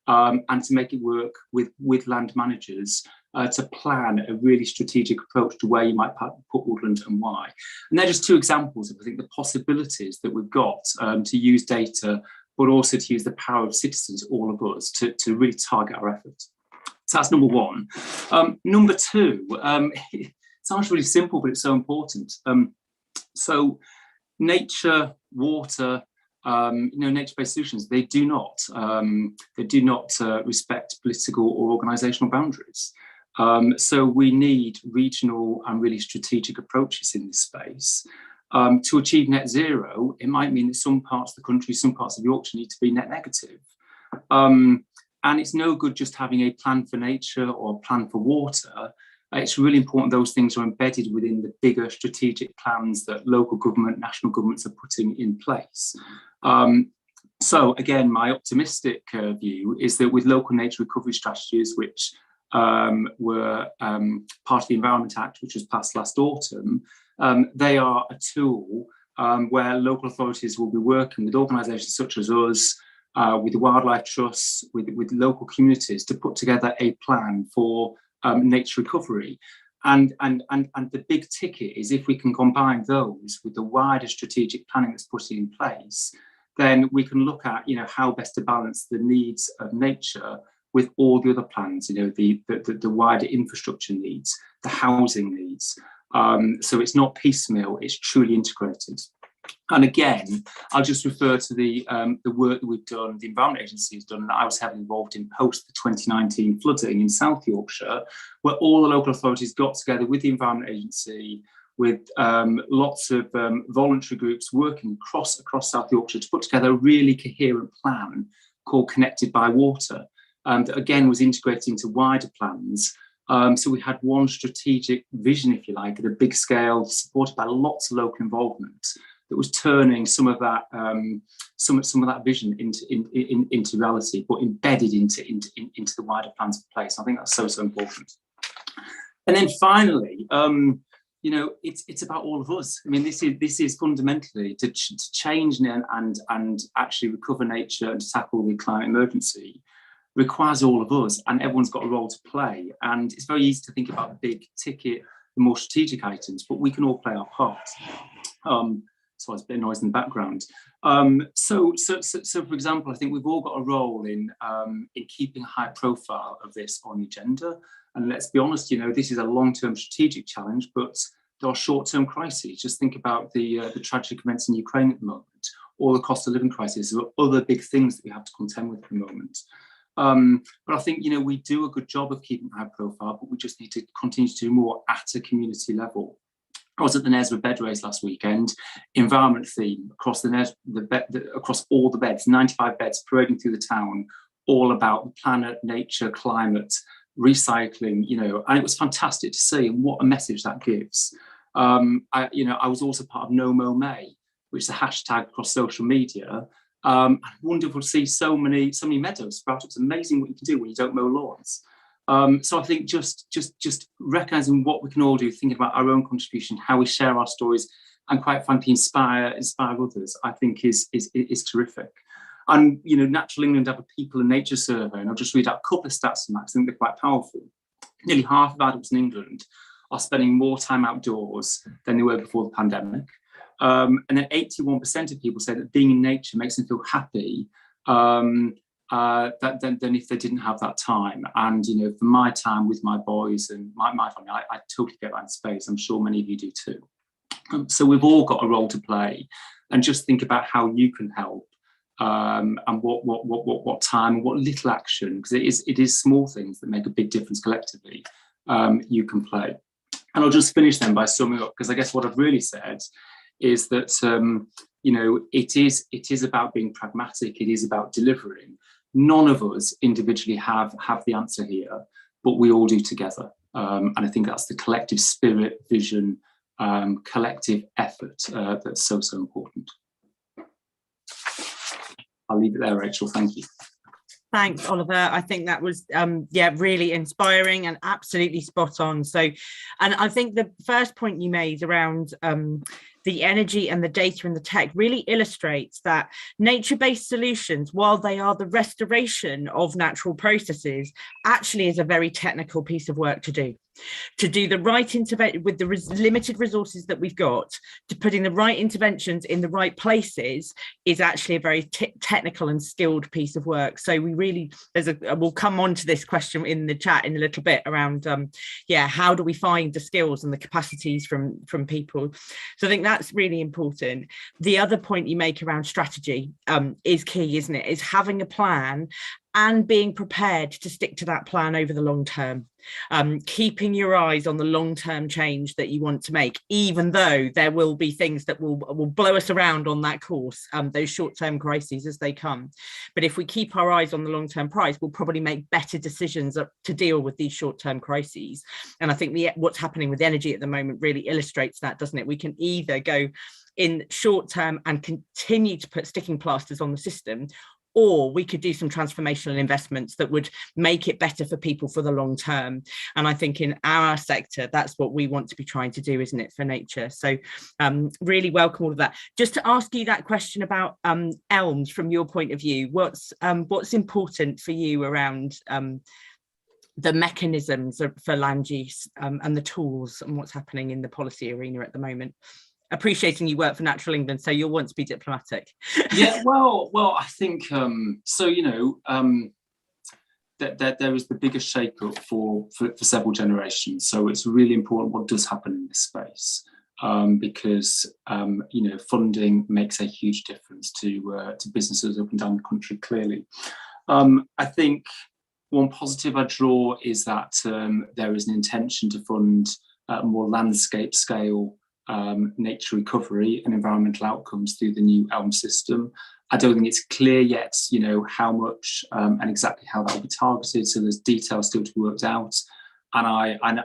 and to make it work with land managers to plan a really strategic approach to where you might put woodland and why. And they're just two examples of, I think, the possibilities that we've got to use data, but also to use the power of citizens, all of us, to really target our efforts. So that's number one. Number two, it sounds really simple, but it's so important. So nature, water, nature-based solutions, they do not respect political or organisational boundaries. So we need regional and really strategic approaches in this space. To achieve net zero, it might mean that some parts of the country, some parts of Yorkshire need to be net negative. And it's no good just having a plan for nature or a plan for water. It's really important those things are embedded within the bigger strategic plans that local government, national governments are putting in place. So again, my optimistic view is that with local nature recovery strategies, which were part of the Environment Act, which was passed last autumn, they are a tool where local authorities will be working with organisations such as us, with the wildlife trusts, with local communities to put together a plan for nature recovery. And the big ticket is if we can combine those with the wider strategic planning that's put in place, then we can look at how best to balance the needs of nature with all the other plans, the wider infrastructure needs, the housing needs. So it's not piecemeal, it's truly integrated. And again, I'll just refer to the work that we've done, the Environment Agency has done, and I was heavily involved in post the 2019 flooding in South Yorkshire, where all the local authorities got together with the Environment Agency, with lots of voluntary groups working across South Yorkshire to put together a really coherent plan called Connected by Water, that again was integrated into wider plans. So we had one strategic vision, if you like, at a big scale, supported by lots of local involvement, that was turning some of that vision into reality, but embedded into the wider plans in place. I think that's so important. And then finally, it's about all of us. I mean, this is fundamentally to change and actually recover nature and to tackle the climate emergency requires all of us, and everyone's got a role to play. And it's very easy to think about the big ticket, the more strategic items, but we can all play our part. So there's a bit of noise in the background. So for example, I think we've all got a role in keeping a high profile of this on the agenda. And let's be honest, this is a long-term strategic challenge, but there are short-term crises. Just think about the tragic events in Ukraine at the moment, or the cost of living crisis, or other big things that we have to contend with at the moment. But I think, we do a good job of keeping high profile, but we just need to continue to do more at a community level. I was at the Knaresborough bed race last weekend, environment theme across across all the beds, 95 beds parading through the town, all about the planet, nature, climate, recycling, and it was fantastic to see, and what a message that gives. I was also part of No Mow May, which is a hashtag across social media. Wonderful to see so many meadows sprout. It's amazing what you can do when you don't mow lawns. So I think just recognizing what we can all do, thinking about our own contribution, how we share our stories, and quite frankly inspire others, I think is terrific. And Natural England have a people and nature survey, and I'll just read out a couple of stats from that, because I think they're quite powerful. Nearly half of adults in England are spending more time outdoors than they were before the pandemic. And then 81% of people say that being in nature makes them feel happy than if they didn't have that time. And for my time with my boys and my family, I totally get that in space. I'm sure many of you do too. So we've all got a role to play, and just think about how you can help, and what time, what little action, because it is small things that make a big difference collectively, you can play. And I'll just finish then by summing up, because I guess what I've really said is that it is about being pragmatic. It is about delivering. None of us individually have the answer here, but we all do together. And I think that's the collective spirit, vision, collective effort that's so important. I'll leave it there, Rachel. Thank you. Thanks, Oliver. I think that was really inspiring and absolutely spot on. So, and I think the first point you made around the energy and the data and the tech really illustrates that nature-based solutions, while they are the restoration of natural processes, actually is a very technical piece of work to do. To do the right intervention with the limited resources that we've got, to putting the right interventions in the right places is actually a very technical and skilled piece of work. So we really, we'll come on to this question in the chat in a little bit around, how do we find the skills and the capacities from people? So I think that's really important. The other point you make around strategy is key, isn't it? Is having a plan and being prepared to stick to that plan over the long term, keeping your eyes on the long-term change that you want to make, even though there will be things that will blow us around on that course, those short-term crises as they come. But if we keep our eyes on the long-term prize, we'll probably make better decisions to deal with these short-term crises. And I think what's happening with energy at the moment really illustrates that, doesn't it? We can either go in short term and continue to put sticking plasters on the system, or we could do some transformational investments that would make it better for people for the long term. And I think in our sector, that's what we want to be trying to do, isn't it, for nature? So really welcome all of that. Just to ask you that question about elms from your point of view, what's important for you around the mechanisms for land use and the tools and what's happening in the policy arena at the moment? Appreciating you work for Natural England, so you'll want to be diplomatic. Yeah, well, I think so. That there is the biggest shake-up for several generations. So it's really important what does happen in this space, because funding makes a huge difference to businesses up and down the country. Clearly, I think one positive I draw is that there is an intention to fund more landscape scale nature recovery and environmental outcomes through the new ELM system. I don't think it's clear yet, how much and exactly how that will be targeted. So there's details still to be worked out. And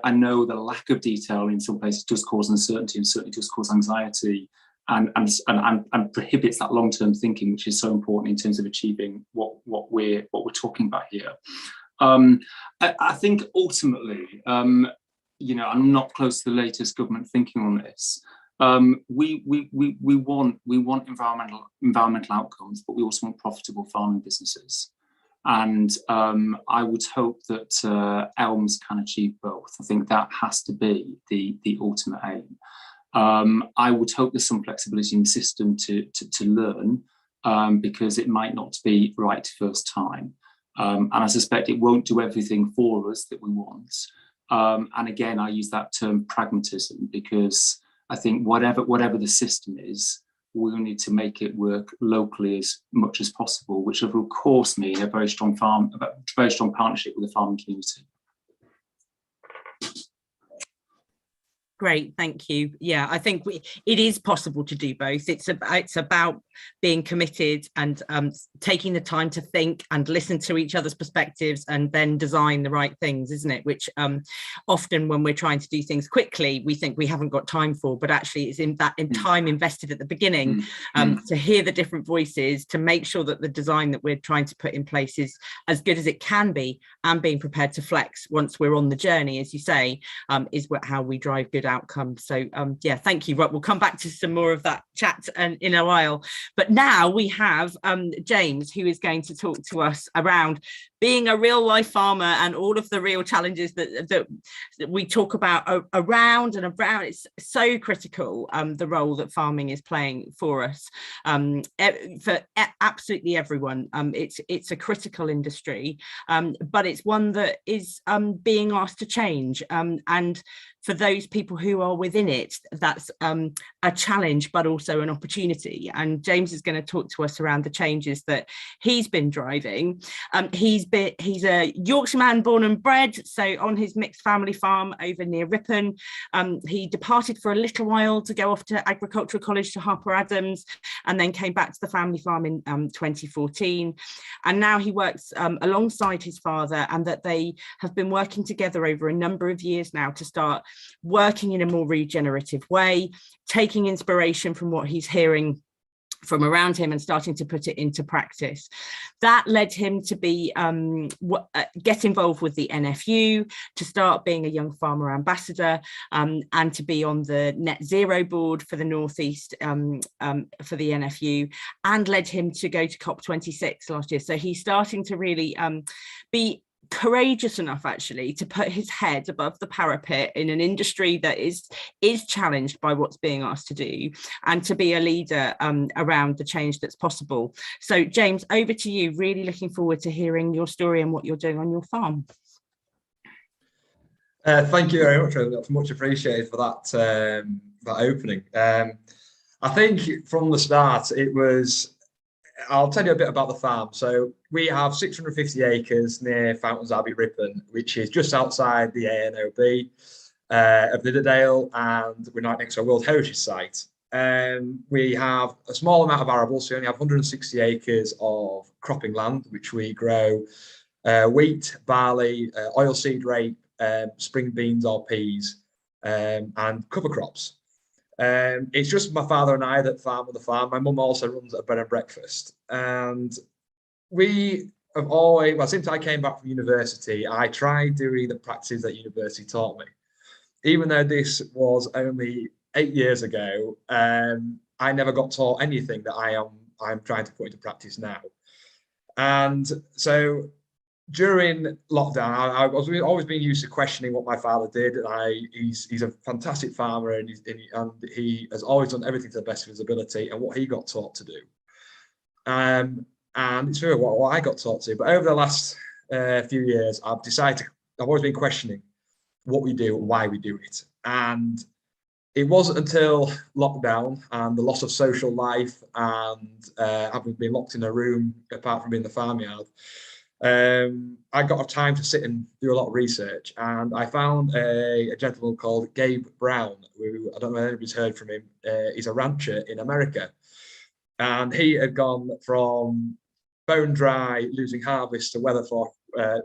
I know the lack of detail in some places does cause uncertainty and certainly does cause anxiety and prohibits that long-term thinking, which is so important in terms of achieving what we're talking about here. I think ultimately, I'm not close to the latest government thinking on this. We want environmental outcomes, but we also want profitable farming businesses. And I would hope that ELMS can achieve both. I think that has to be the ultimate aim. I would hope there's some flexibility in the system to learn, because it might not be right first time. And I suspect it won't do everything for us that we want. And again, I use that term pragmatism, because I think whatever the system is, we'll need to make it work locally as much as possible, which will of course mean a very strong partnership with the farming community. Great, thank you. Yeah, I think it is possible to do both. It's about being committed and taking the time to think and listen to each other's perspectives and then design the right things, isn't it? Which often when we're trying to do things quickly, we think we haven't got time for, but actually it's in time invested at the beginning to hear the different voices, to make sure that the design that we're trying to put in place is as good as it can be, and being prepared to flex once we're on the journey, as you say, is how we drive good outcomes. So yeah, thank you. Right, we'll come back to some more of that chat in a while, but now we have James, who is going to talk to us around being a real life farmer and all of the real challenges that we talk about around and around. It's so critical, the role that farming is playing for us, for absolutely everyone. It's a critical industry, but it's one that is being asked to change, and for those people who are within it, that's a challenge, but also an opportunity. And James is going to talk to us around the changes that he's been driving. He's a Yorkshire man born and bred, so on his mixed family farm over near Ripon. He departed for a little while to go off to agricultural college to Harper Adams, and then came back to the family farm in 2014. And now he works alongside his father, and that they have been working together over a number of years now to start working in a more regenerative way, taking inspiration from what he's hearing from around him and starting to put it into practice. That led him to be get involved with the NFU, to start being a young farmer ambassador, and to be on the net zero board for the North East for the NFU, and led him to go to COP26 last year. So he's starting to really be courageous enough actually to put his head above the parapet in an industry that is challenged by what's being asked to do, and to be a leader around the change that's possible. So James, over to you. Really looking forward to hearing your story and what you're doing on your farm. Thank you very much. That's much appreciated for that opening. I think from the start it was, I'll tell you a bit about the farm. So we have 650 acres near Fountains Abbey, Ripon, which is just outside the ANOB of Nidderdale, and we're right next to a World Heritage Site. We have a small amount of arable, so we only have 160 acres of cropping land, which we grow wheat, barley, oilseed rape, spring beans or peas, and cover crops. It's just my father and I that farm on the farm. My mum also runs a bed and breakfast. And we have always, well, since I came back from university, I tried doing the practices that university taught me. Even though this was only 8 years ago, I never got taught anything that I'm trying to put into practice now. And so during lockdown, I was always been used to questioning what my father did. He's a fantastic farmer, and he has always done everything to the best of his ability and what he got taught to do. And it's true what I got taught to. But over the last few years, I've always been questioning what we do and why we do it. And it wasn't until lockdown and the loss of social life and having been locked in a room apart from being in the farmyard, I got time to sit and do a lot of research, and I found a gentleman called Gabe Brown, who I don't know if anybody's heard from him. He's a rancher in America, and he had gone from bone dry, losing harvest to weather for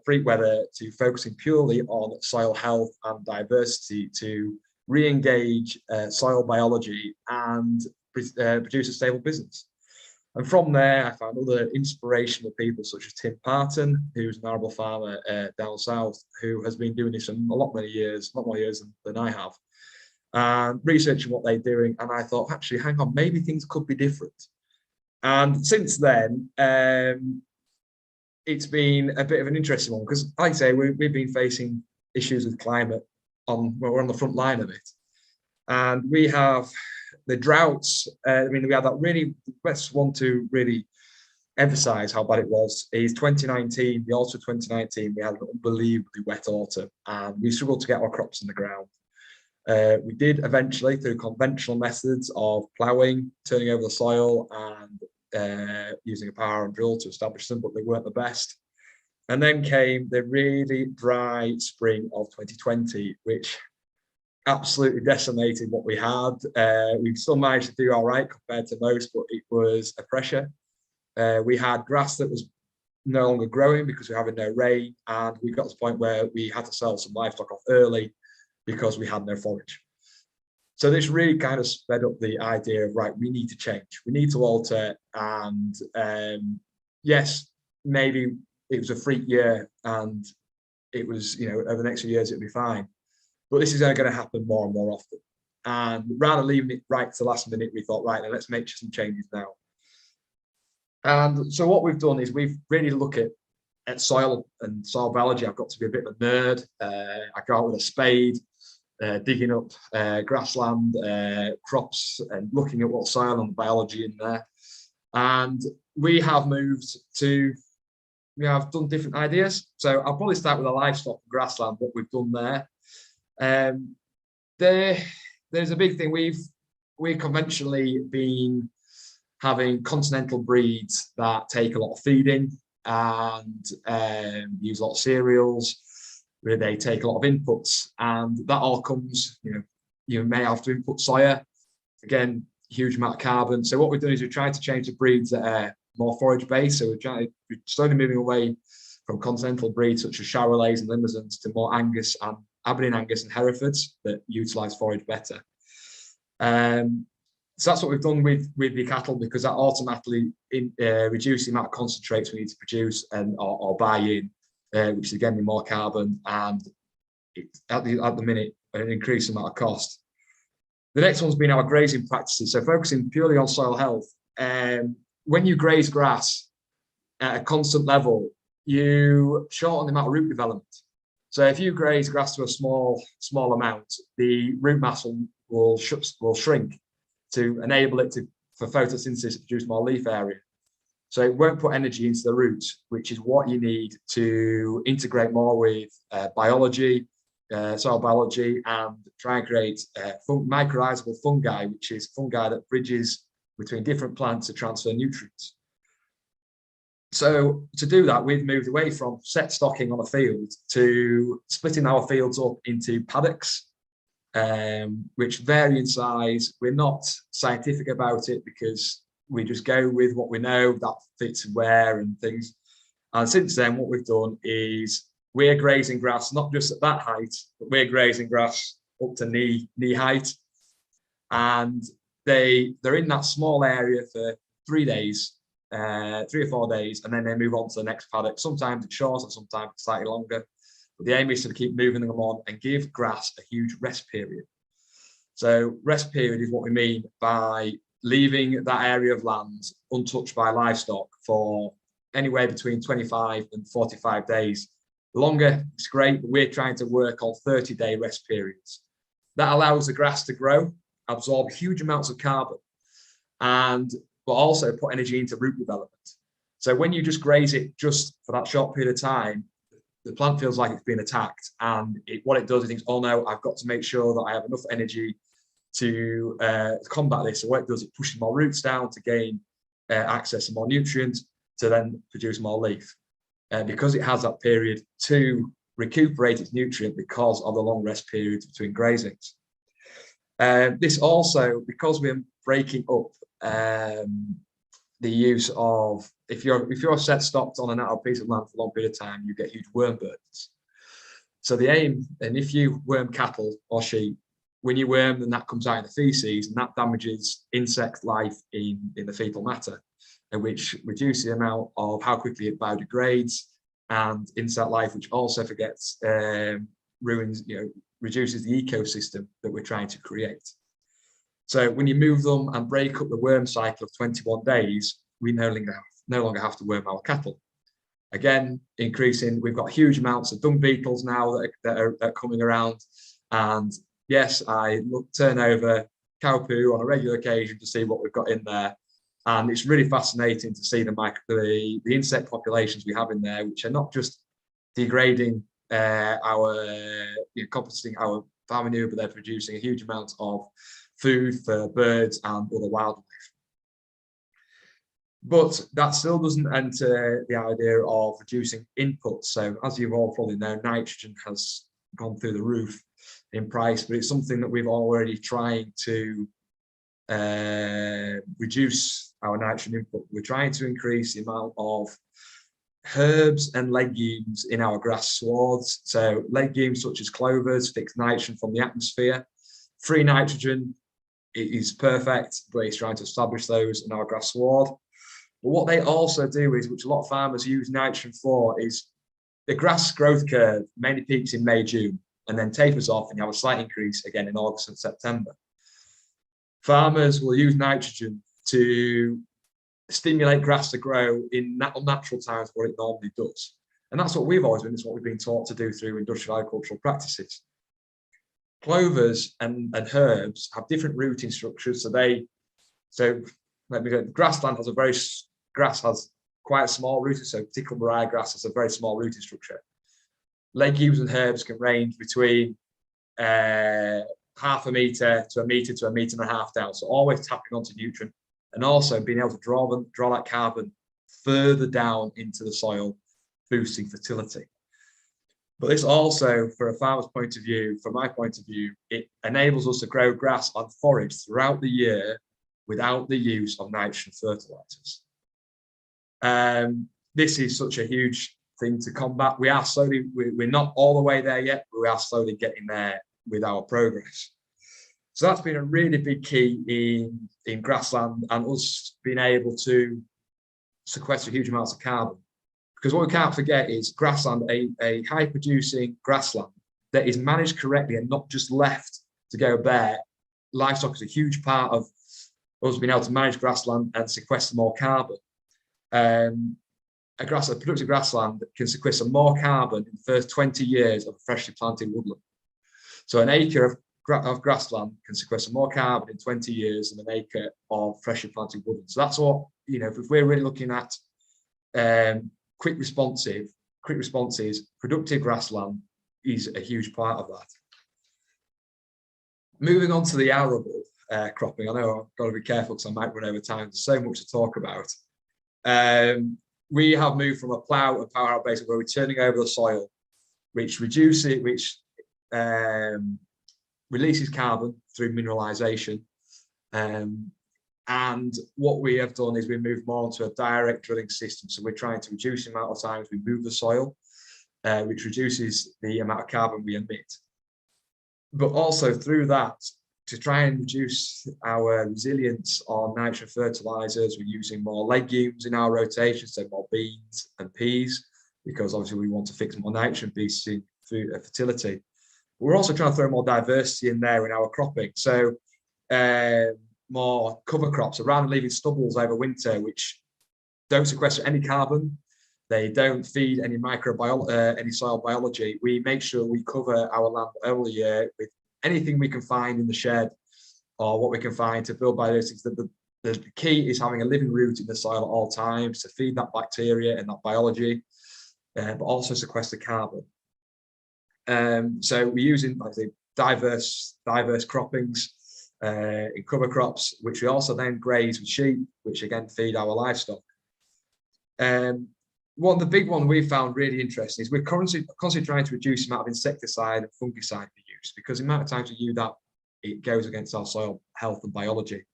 freak weather, to focusing purely on soil health and diversity, to re-engage soil biology and produce a stable business. And from there, I found other inspirational people such as Tim Parton, who's an arable farmer down south, who has been doing this for a lot more years than I have, and researching what they're doing. And I thought, actually, hang on, maybe things could be different. And since then, it's been a bit of an interesting one, because, like I say, we've been facing issues with climate. We're on the front line of it, and we have the droughts. We had that really, let's want to really emphasize how bad it was. Is 2019, the autumn of 2019, we had an unbelievably wet autumn, and we struggled to get our crops in the ground. We did eventually, through conventional methods of ploughing, turning over the soil, and using a power and drill to establish them, but they weren't the best. And then came the really dry spring of 2020, which absolutely decimated what we had. We still managed to do all right compared to most, but it was a pressure. We had grass that was no longer growing because we were having no rain, and we got to the point where we had to sell some livestock off early because we had no forage. So this really kind of sped up the idea of, right, we need to change, we need to alter. And yes, maybe it was a freak year and it was, you know, over the next few years it'll be fine, but this is going to happen more and more often. And rather than leaving it right to the last minute, we thought, right, now let's make some changes now. And so what we've done is we've really looked at soil and soil biology. I've got to be a bit of a nerd. I go out with a spade, digging up grassland, crops, and looking at what soil and biology in there. And we have done different ideas. So I'll probably start with the livestock and grassland, what we've done there. There's a big thing. We've conventionally been having continental breeds that take a lot of feeding and use a lot of cereals, where they take a lot of inputs, and that all comes, you know, you may have to input soya, again, huge amount of carbon. So what we've done is we've tried to change the breeds that are more forage based. So we're slowly moving away from continental breeds such as Charolais and Limousin to more Angus and Aberdeen Angus and Herefords that utilise forage better. So that's what we've done with the cattle, because that automatically reduces the amount of concentrates we need to produce or buy in, which is again more carbon, and at the minute an increased amount of cost. The next one's been our grazing practices. So focusing purely on soil health. When you graze grass at a constant level, you shorten the amount of root development. So if you graze grass to a small amount, the root mass will shrink to enable it for photosynthesis to produce more leaf area. So it won't put energy into the roots, which is what you need to integrate more with biology, soil biology, and try and create mycorrhizal fungi, which is fungi that bridges between different plants to transfer nutrients. So to do that, we've moved away from set stocking on a field to splitting our fields up into paddocks, which vary in size. We're not scientific about it because we just go with what we know that fits where and things. And since then, what we've done is we're grazing grass, not just at that height, but we're grazing grass up to knee height. And they're in that small area for 3 days, 3 or 4 days, and then they move on to the next paddock. Sometimes it's shorter, sometimes it's slightly longer. But the aim is to keep moving them on and give grass a huge rest period. So rest period is what we mean by leaving that area of land untouched by livestock for anywhere between 25 and 45 days. The longer, it's great, but we're trying to work on 30-day rest periods. That allows the grass to grow, absorb huge amounts of carbon, but also put energy into root development. So when you just graze it just for that short period of time, the plant feels like it's been attacked, and what it does, it thinks, oh no, I've got to make sure that I have enough energy to combat this. So what it does, it pushes more roots down to gain access to more nutrients to then produce more leaf, because it has that period to recuperate its nutrient because of the long rest periods between grazings. This also, because we're breaking up the use of, if you're set stocked on a piece of land for a long period of time, you get huge worm burdens. So the aim, and if you worm cattle or sheep, when you worm, then that comes out in the feces, and that damages insect life in the fecal matter, and which reduces the amount of how quickly it biodegrades, and insect life, which also reduces the ecosystem that we're trying to create. So when you move them and break up the worm cycle of 21 days, we no longer have to worm our cattle. Again, increasing, we've got huge amounts of dung beetles now that are coming around. And yes, I turn over cow poo on a regular occasion to see what we've got in there. And it's really fascinating to see the insect populations we have in there, which are not just degrading composting our farm manure, but they're producing a huge amount of food for birds and other wildlife. But that still doesn't enter the idea of reducing inputs. So as you all probably know, nitrogen has gone through the roof. in price, but it's something that we've already trying to reduce our nitrogen input. We're trying to increase the amount of herbs and legumes in our grass swards. So legumes such as clovers fix nitrogen from the atmosphere. Free nitrogen is perfect, but it's trying to establish those in our grass sward. But what they also do is, which a lot of farmers use nitrogen for, is the grass growth curve mainly peaks in May, June, and then tapers off, and you have a slight increase again in August and September. Farmers will use nitrogen to stimulate grass to grow in unnatural times what it normally does. And that's what we've always been, it's what we've been taught to do through industrial agricultural practices. Clovers and herbs have different rooting structures. Grassland has grass has quite a small rooting, so particular Mariah grass has a very small rooting structure. Legumes and herbs can range between half a metre to a metre to 1.5 metres down. So always tapping onto nutrient, and also being able to draw that carbon further down into the soil, boosting fertility. But this also, for a farmer's point of view, from my point of view, it enables us to grow grass and forage throughout the year without the use of nitrogen fertilizers. This is such a huge thing to combat. We are slowly, we're not all the way there yet, but we are slowly getting there with our progress. So that's been a really big key in grassland, and us being able to sequester huge amounts of carbon. Because what we can't forget is grassland, a high producing grassland that is managed correctly and not just left to go bare. Livestock is a huge part of us being able to manage grassland and sequester more carbon. A productive grassland can sequester more carbon in the first 20 years of a freshly planted woodland. So an acre of grassland can sequester more carbon in 20 years than an acre of freshly planted woodland. So that's what, if we're really looking at quick responses, productive grassland is a huge part of that. Moving on to the arable cropping, I know I've got to be careful because I might run over time. There's so much to talk about. We have moved from a plough and power base where we're turning over the soil, which releases carbon through mineralization. And what we have done is we moved more onto a direct drilling system. So we're trying to reduce the amount of times we move the soil, which reduces the amount of carbon we emit. But also through that, to try and reduce our resilience on nitrogen fertilizers, we're using more legumes in our rotation, so more beans and peas, because obviously we want to fix more nitrogen boosting food fertility. We're also trying to throw more diversity in there in our cropping. So more cover crops around, leaving stubbles over winter, which don't sequester any carbon. They don't feed any any soil biology. We make sure we cover our land every year with anything we can find in the shed or what we can find to build biodiversity. The key is having a living root in the soil at all times to feed that bacteria and that biology, but also sequester carbon. So we're using, like I say, diverse croppings in cover crops, which we also then graze with sheep, which again feed our livestock. The big one we found really interesting is we're constantly trying to reduce the amount of insecticide and fungicide we use, because the amount of times we use that, it goes against our soil health and biology.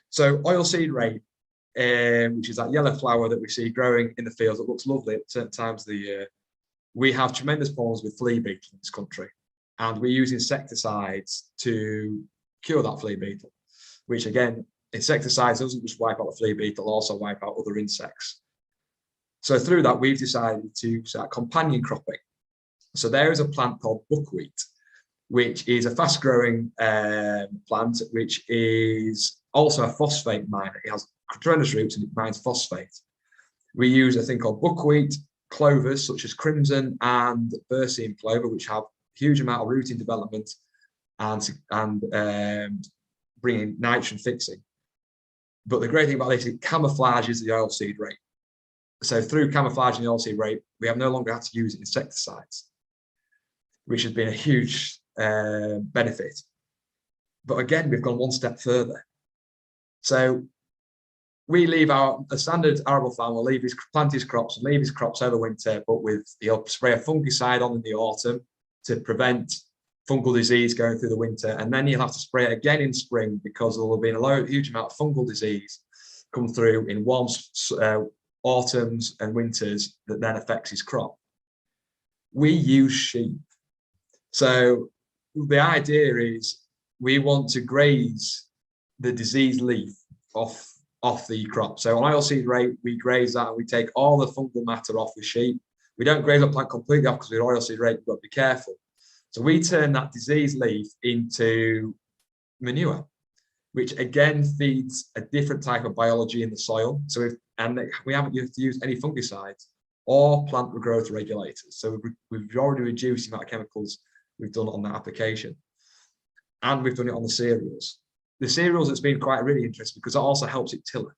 So oilseed rape, which is that yellow flower that we see growing in the fields that looks lovely at certain times of the year, we have tremendous problems with flea beetle in this country, and we use insecticides to cure that flea beetle, which again, insecticides doesn't just wipe out the flea beetle, also wipe out other insects. So through that, we've decided to start companion cropping. So there is a plant called buckwheat, which is a fast-growing plant, which is also a phosphate miner. It has tremendous roots and it mines phosphate. We use a thing called buckwheat, clovers such as crimson and berseem clover, which have a huge amount of rooting development and bringing nitrogen fixing. But the great thing about this, it camouflages the oilseed rape. So through camouflaging the oilseed rape, we have no longer had to use insecticides, which has been a huge benefit. But again, we've gone one step further. So we leave a standard arable farmer will plant his crops and leave his crops over winter, but he'll spray a fungicide on in the autumn to prevent fungal disease going through the winter, and then you'll have to spray it again in spring because there will be a huge amount of fungal disease come through in warm autumns and winters that then affects his crop. We use sheep. So the idea is we want to graze the diseased leaf off the crop. So on oilseed rape, we graze that and we take all the fungal matter off with sheep. We don't graze the plant completely off because with oilseed rape, we've got to be careful. So we turn that diseased leaf into manure, which again feeds a different type of biology in the soil. So we haven't used to use any fungicides or plant growth regulators. So we've already reduced the amount of chemicals we've done on that application. And we've done it on the cereals. The cereals, it's been quite really interesting because it also helps it tiller.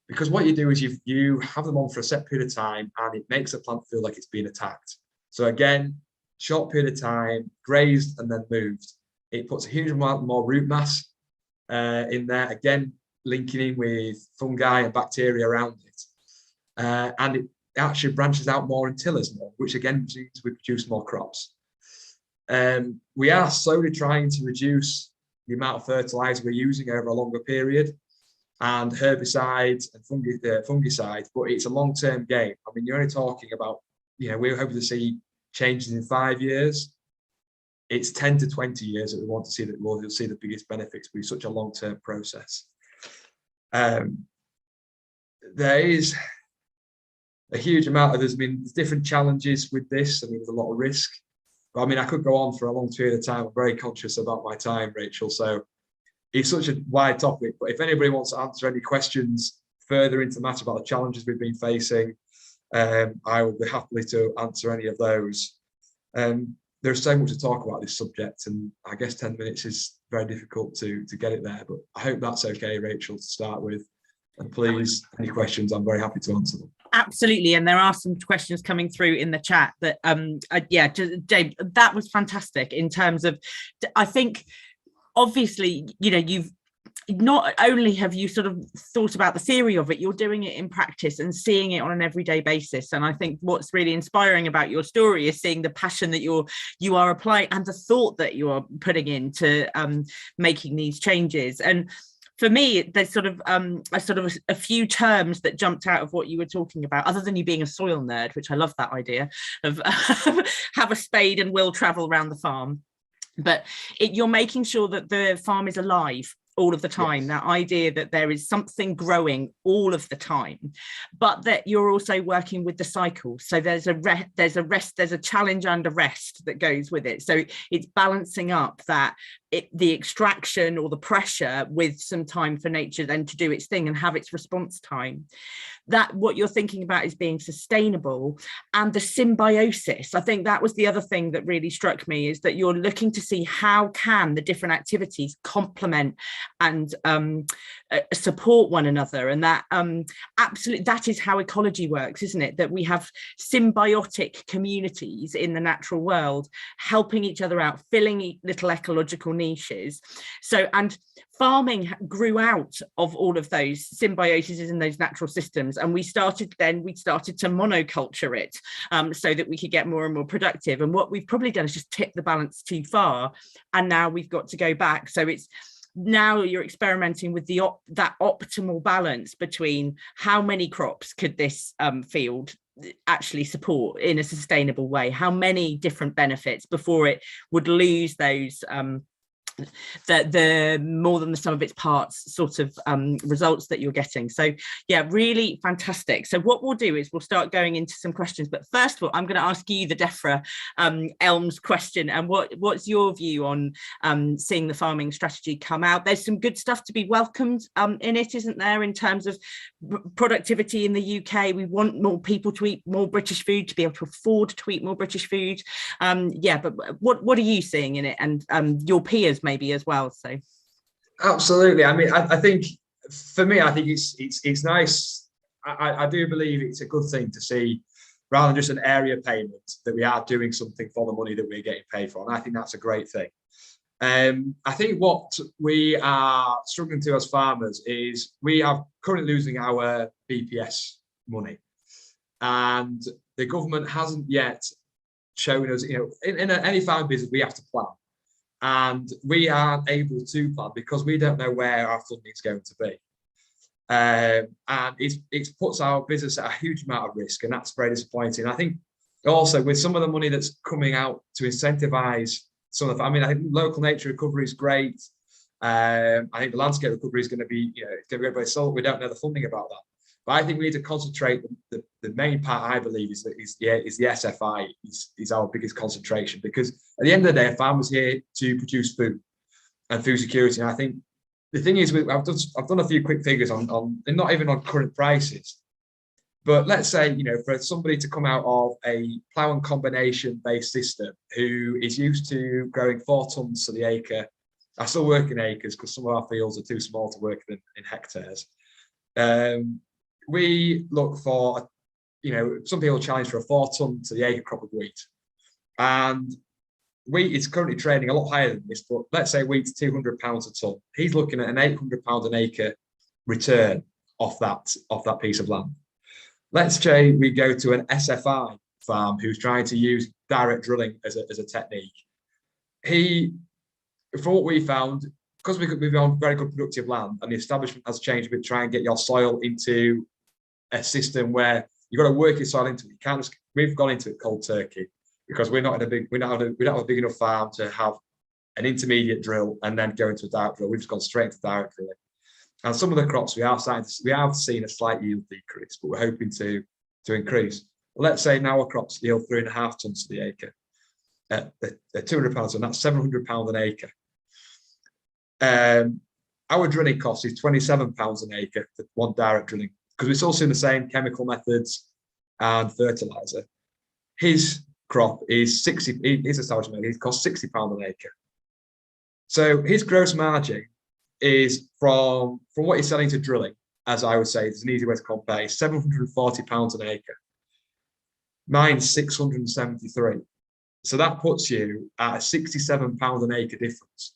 Because what you do is you have them on for a set period of time and it makes the plant feel like it's been attacked. So again, short period of time, grazed and then moved. It puts a huge amount more root mass in there, again, linking in with fungi and bacteria around it. And it actually branches out more and tillers more, which again means we produce more crops. We are slowly trying to reduce the amount of fertilizer we're using over a longer period, and herbicides and fungicides, but it's a long-term game. I mean, you're only talking about, we're hoping to see changes in 5 years. It's 10 to 20 years that we want to see that we'll see the biggest benefits with such a long-term process. There is a huge amount of, there's different challenges with this. I mean, there's a lot of risk. But I mean, I could go on for a long period of time. I'm very conscious about my time, Rachel. So it's such a wide topic. But if anybody wants to answer any questions further into the matter about the challenges we've been facing, I will be happily to answer any of those. There's so much to talk about this subject, and I guess 10 minutes is very difficult to get it there. But I hope that's okay, Rachel, to start with. And please, any questions, I'm very happy to answer them. Absolutely, and there are some questions coming through in the chat that Dave, that was fantastic in terms of, I think obviously you've not only have you sort of thought about the theory of it, you're doing it in practice and seeing it on an everyday basis. And I think what's really inspiring about your story is seeing the passion that you are applying and the thought that you are putting into making these changes. And for me, there's sort of a few terms that jumped out of what you were talking about, other than you being a soil nerd, which I love that idea of have a spade and will travel around the farm. But you're making sure that the farm is alive all of the time. Yes. That idea that there is something growing all of the time, but that you're also working with the cycle. So there's a rest, there's a challenge and a rest that goes with it. So it's balancing up the extraction or the pressure with some time for nature then to do its thing and have its response time. That what you're thinking about is being sustainable, and the symbiosis. I think that was the other thing that really struck me, is that you're looking to see how can the different activities complement and support one another. And that absolutely, that is how ecology works, isn't it? That we have symbiotic communities in the natural world helping each other out, filling little ecological niches. So, and farming grew out of all of those symbioses in those natural systems, and we started to monoculture it so that we could get more and more productive. And what we've probably done is just tip the balance too far, and now we've got to go back. So it's now you're experimenting with that optimal balance between how many crops could this field actually support in a sustainable way, how many different benefits before it would lose those the more than the sum of its parts sort of results that you're getting. So yeah, really fantastic. So what we'll do is we'll start going into some questions, but first of all I'm going to ask you the DEFRA Elms question, and what's your view on seeing the farming strategy come out? There's some good stuff to be welcomed in it, isn't there, in terms of productivity in the UK? We want more people to eat more British food, to be able to afford to eat more British food. But what are you seeing in it, and your peers maybe as well? So absolutely. I mean, I think for me, I think it's nice. I do believe it's a good thing to see, rather than just an area payment, that we are doing something for the money that we're getting paid for, and I think that's a great thing. I think what we are struggling to as farmers is we are currently losing our BPS money, and the government hasn't yet shown us, in any farming business, we have to plan. And we aren't able to plan because we don't know where our funding is going to be. And it puts our business at a huge amount of risk, and that's very disappointing. I think also with some of the money that's coming out to incentivize some of the, I think local nature recovery is great. I think the landscape recovery is going to be, it's going to be very solid. We don't know the funding about that. But I think we need to concentrate. The main part, I believe, is the SFI is our biggest concentration, because at the end of the day, a farmer's here to produce food and food security. And I think the thing is, I've done a few quick figures on and not even on current prices, but let's say, for somebody to come out of a plough and combination based system who is used to growing 4 tons to the acre. I still work in acres because some of our fields are too small to work in hectares. We look for, some people challenge for a 4 ton to the acre crop of wheat. And wheat is currently trading a lot higher than this, but let's say wheat's £200 a ton. He's looking at an £800 an acre return off that piece of land. Let's say we go to an SFI farm who's trying to use direct drilling as a technique. For what we found, because we've on very good productive land and the establishment has changed, we try and get your soil into a system where you've got to work your soil into it. You can't just, we've gone into it cold turkey because we don't have a big enough farm to have an intermediate drill and then go into a direct drill. We've just gone straight to direct drilling. And some of the crops we have seen a slight yield decrease, but we're hoping to increase. Well, let's say now our crops yield 3.5 tons to the acre at £200, and that's £700 an acre. Our drilling cost is £27 an acre for one direct drilling, because we're still seeing the same chemical methods and fertilizer. His crop is his establishment, it costs £60 an acre. So his gross margin is from what he's selling to drilling, as I would say, it's an easy way to compare, £740 an acre. Mine's 673. So that puts you at a £67 an acre difference.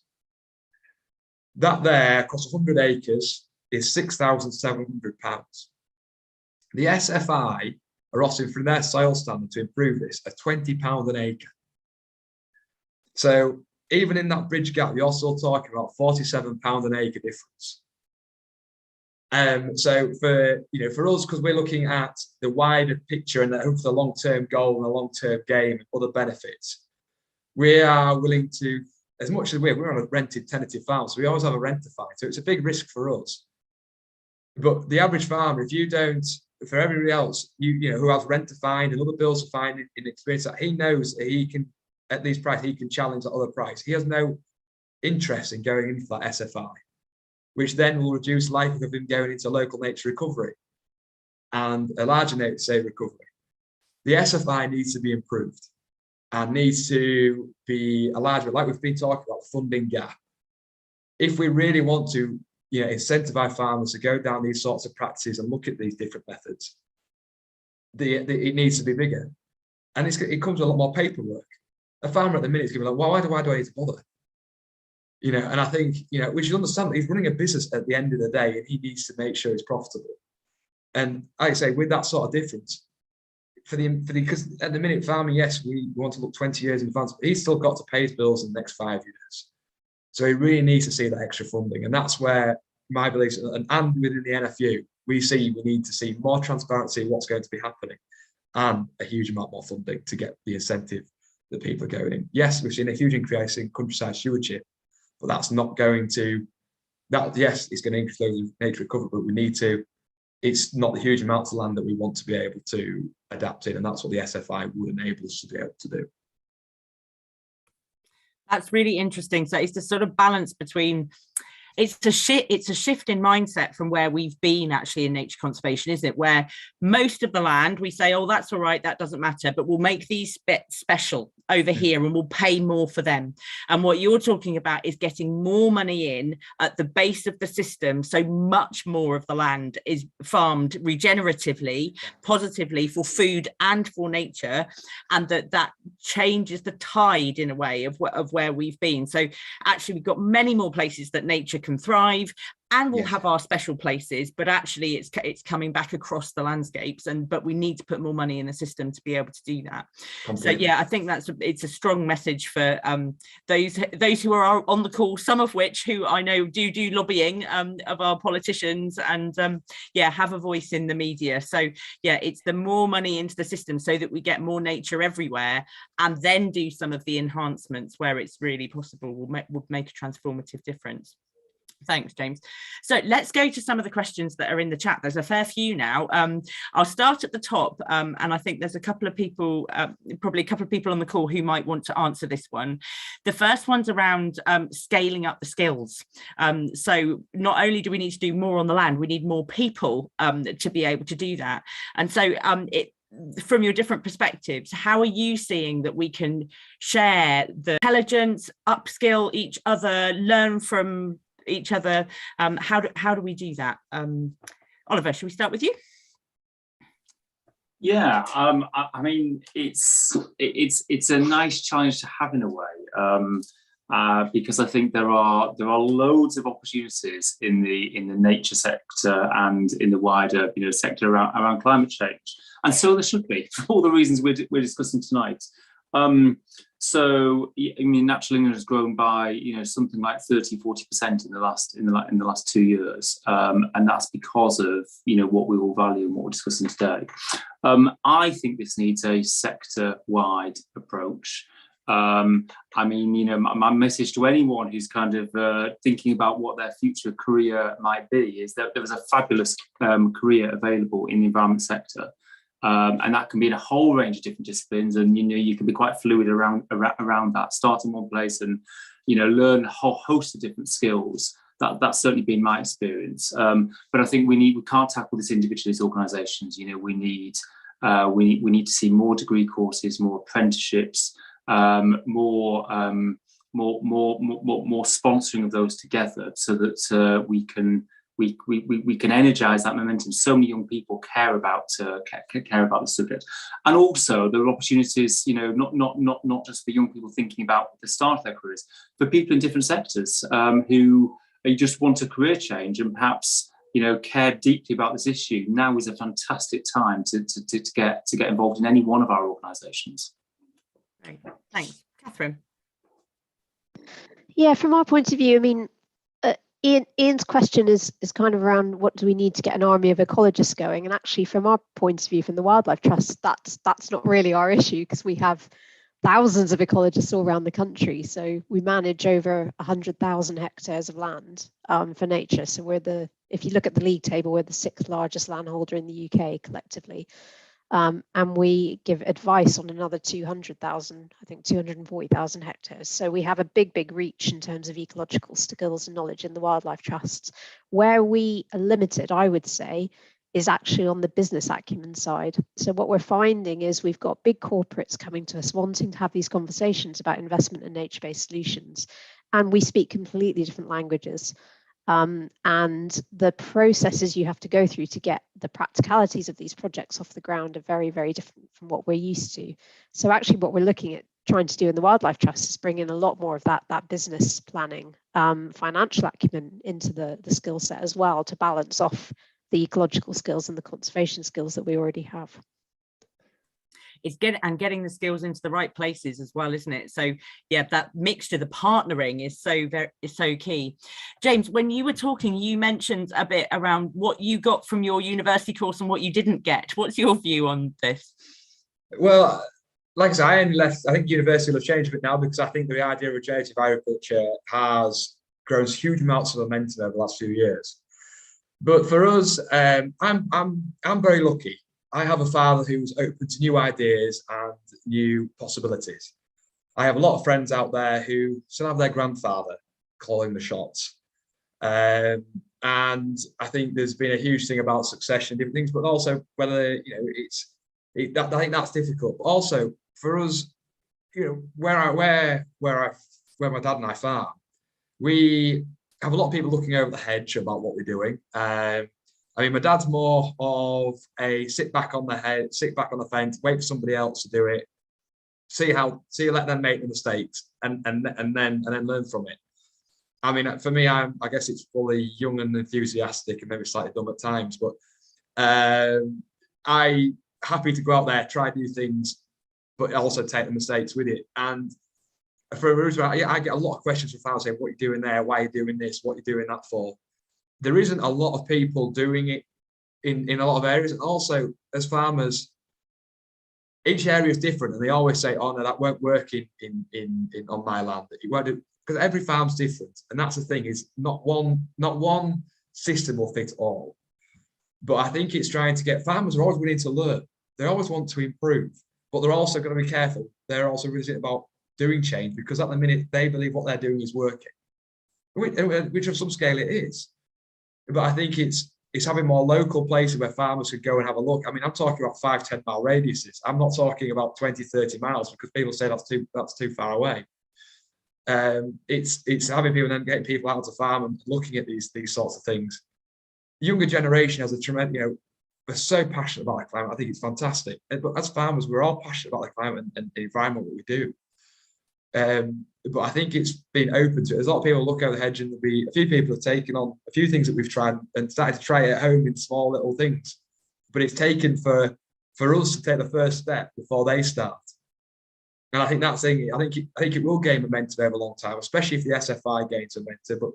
That there, across 100 acres, is £6,700. The SFI are offering from their soil standard to improve this at £20 an acre. So even in that bridge gap, you're still talking about £47 an acre difference. So for us, because we're looking at the wider picture and the long-term goal and the long-term game and other benefits, we are willing to, as much as we're on a rented tenanted farm, so we always have a rent to find. So it's a big risk for us. But the average farmer, if you don't, for everybody else, who has rent to find and other bills to find in experience, that he knows that he can, at these price, he can challenge that other price. He has no interest in going into that SFI, which then will reduce likelihood of him going into local nature recovery and a larger nature recovery. The SFI needs to be improved and needs to be a larger, like we've been talking about, funding gap. If we really want to incentivize farmers to go down these sorts of practices and look at these different methods, it needs to be bigger. And it comes with a lot more paperwork. A farmer at the minute is going to be like, why do I need to bother? And I think, we should understand that he's running a business at the end of the day and he needs to make sure it's profitable. And I say with that sort of difference, because at the minute farming, yes, we want to look 20 years in advance, but he's still got to pay his bills in the next 5 years. So he really needs to see that extra funding. And that's where my beliefs, and within the NFU, we need to see more transparency in what's going to be happening and a huge amount more funding to get the incentive that people are going in. Yes, we've seen a huge increase in countryside stewardship, but that's not going to, yes, it's going to increase nature recovery, but it's not the huge amounts of land that we want to be able to adapt in. And that's what the SFI would enable us to be able to do. That's really interesting. So it's the sort of balance between, it's a shift in mindset from where we've been actually in nature conservation, isn't it? Where most of the land we say, oh, that's all right, that doesn't matter, but we'll make these bits special over here and we'll pay more for them. And what you're talking about is getting more money in at the base of the system, so much more of the land is farmed regeneratively, positively for food and for nature, and that changes the tide in a way of where we've been. So actually we've got many more places that nature can thrive, and we'll have our special places, but actually it's coming back across the landscapes, but we need to put more money in the system to be able to do that. Completely. So yeah, I think it's a strong message for those who are on the call, some of which who I know do lobbying of our politicians, and have a voice in the media. So yeah, it's the more money into the system so that we get more nature everywhere, and then do some of the enhancements where it's really possible will make a transformative difference. Thanks, James. So let's go to some of the questions that are in the chat. There's a fair few now. I'll start at the top, and I think there's a couple of people, probably a couple of people on the call who might want to answer this one. The first one's around scaling up the skills. So not only do we need to do more on the land, we need more people to be able to do that. And so from your different perspectives, how are you seeing that we can share the intelligence, upskill each other, learn from each other? How do we do that? Oliver, should we start with you? Yeah, I mean, it's a nice challenge to have in a way, because I think there are loads of opportunities in the nature sector and in the wider sector around climate change, and so there should be, for all the reasons we're discussing tonight. So I mean, natural England has grown by something like 30-40% in the last 2 years, and that's because of what we all value and what we're discussing today. I think this needs a sector-wide approach. I mean, my message to anyone who's kind of thinking about what their future career might be is that there was a fabulous career available in the environment sector. And that can be in a whole range of different disciplines, and you can be quite fluid around that. Start in one place and learn a whole host of different skills. That's certainly been my experience. But I think we can't tackle this individually as organisations. We need to see more degree courses, more apprenticeships, more sponsoring of those together, so that we can energize that momentum. So many young people care about the subject, and also there are opportunities, not just for young people thinking about the start of their careers, for people in different sectors who just want a career change and perhaps care deeply about this issue. Now is a fantastic time to get involved in any one of our organisations. Great, thanks, Kathryn. Yeah, from our point of view, I mean, Ian's question is kind of around what do we need to get an army of ecologists going, and actually from our point of view, from the Wildlife Trust, that's not really our issue, because we have thousands of ecologists all around the country. So we manage over 100,000 hectares of land for nature. So if you look at the league table, we're the 6th largest landholder in the UK collectively. And we give advice on another 200,000, I think 240,000 hectares. So we have a big reach in terms of ecological skills and knowledge in the Wildlife Trusts. Where we are limited, I would say, is actually on the business acumen side. So what we're finding is we've got big corporates coming to us wanting to have these conversations about investment in nature-based solutions, and we speak completely different languages. And the processes you have to go through to get the practicalities of these projects off the ground are very, very different from what we're used to. So actually what we're looking at trying to do in the Wildlife Trust is bring in a lot more of that business planning, financial acumen into the skill set as well, to balance off the ecological skills and the conservation skills that we already have. It's getting the skills into the right places as well, isn't it? So yeah, that mixture, the partnering is so key. James, when you were talking, you mentioned a bit around what you got from your university course and what you didn't get. What's your view on this? Well, like I said, I only left, I think university will have changed a bit now, because I think the idea of regenerative agriculture has grown huge amounts of momentum over the last few years. But for us, I'm very lucky. I have a father who's open to new ideas and new possibilities. I have a lot of friends out there who still have their grandfather calling the shots. And I think there's been a huge thing about succession, different things, but also whether, I think that's difficult. But also for us, where my dad and I farm, we have a lot of people looking over the hedge about what we're doing. I mean, my dad's more of a sit back on the fence, wait for somebody else to do it, let them make the mistakes, and then learn from it. I mean, for me, I guess it's fully young and enthusiastic and maybe slightly dumb at times, but I happy to go out there, try new things, but also take the mistakes with it. And for Roosevelt, I get a lot of questions from farmers saying, what are you doing there? Why are you doing this? What are you doing that for? There isn't a lot of people doing it in a lot of areas. And also, as farmers, each area is different, and they always say, oh no, that won't work in on my land. It won't do, because every farm's different. And that's the thing, is not one system will fit all. But I think it's trying to get, farmers are always willing to learn. They always want to improve, but they're also going to be careful. They're also really about doing change, because at the minute they believe what they're doing is working, which on some scale it is. But I think it's having more local places where farmers could go and have a look. I mean, I'm talking about 5-10 mile radiuses. I'm not talking about 20-30 miles, because people say that's too far away. It's having people, then getting people out to farm and looking at these sorts of things. The younger generation has a tremendous, we're so passionate about the climate. I think it's fantastic. But as farmers, we're all passionate about the climate and the environment, what we do. But I think it's been open to it. There's a lot of people look over the hedge, and there'll be a few people have taken on a few things that we've tried and started to try it at home in small little things. But it's taken for us to take the first step before they start. And I think that's thing. I think it will gain momentum over a long time, especially if the SFI gains momentum. But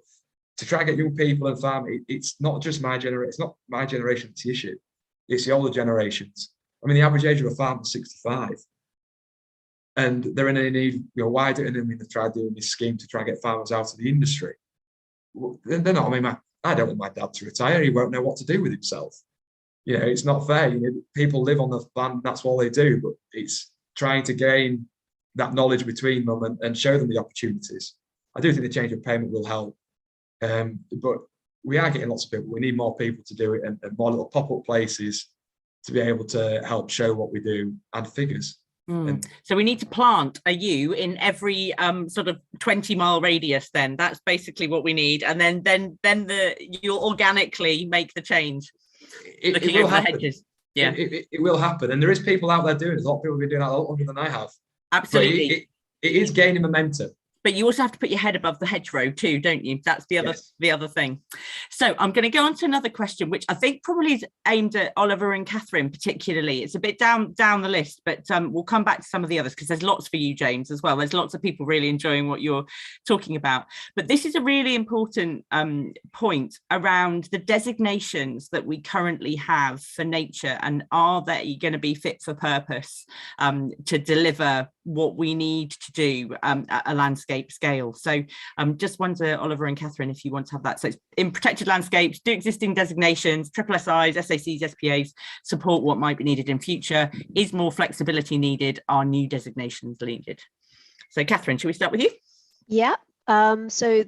to try and get young people and farm, it's not just my generation. It's not my generation that's the issue. It's the older generations. I mean, the average age of a farmer is 65. And they're in a need, why don't they try doing this scheme to try and get farmers out of the industry? They're not, I mean, I don't want my dad to retire. He won't know what to do with himself. It's not fair. People live on the land, that's all they do, but it's trying to gain that knowledge between them and show them the opportunities. I do think the change of payment will help. But we are getting lots of people. We need more people to do it, and more little pop-up places to be able to help show what we do and figures. So we need to plant a yew in every sort of 20-mile radius. Then that's basically what we need, and then you'll organically make the change. It will happen. The hedges. Yeah, it will happen, and there is people out there doing it. A lot of people have been doing that a lot longer than I have. Absolutely, it is gaining momentum. But you also have to put your head above the hedgerow too, don't you? That's the other thing. So I'm going to go on to another question, which I think probably is aimed at Oliver and Kathryn particularly. It's a bit down the list, but we'll come back to some of the others, because there's lots for you, James, as well. There's lots of people really enjoying what you're talking about. But this is a really important point around the designations that we currently have for nature, and are they going to be fit for purpose to deliver what we need to do at a landscape scale. So just wonder, Oliver and Kathryn, if you want to have that. So it's in protected landscapes, do existing designations, SSIs, SACs, SPAs support what might be needed in future? Is more flexibility needed? Are new designations needed? So Kathryn, should we start with you? Yeah, so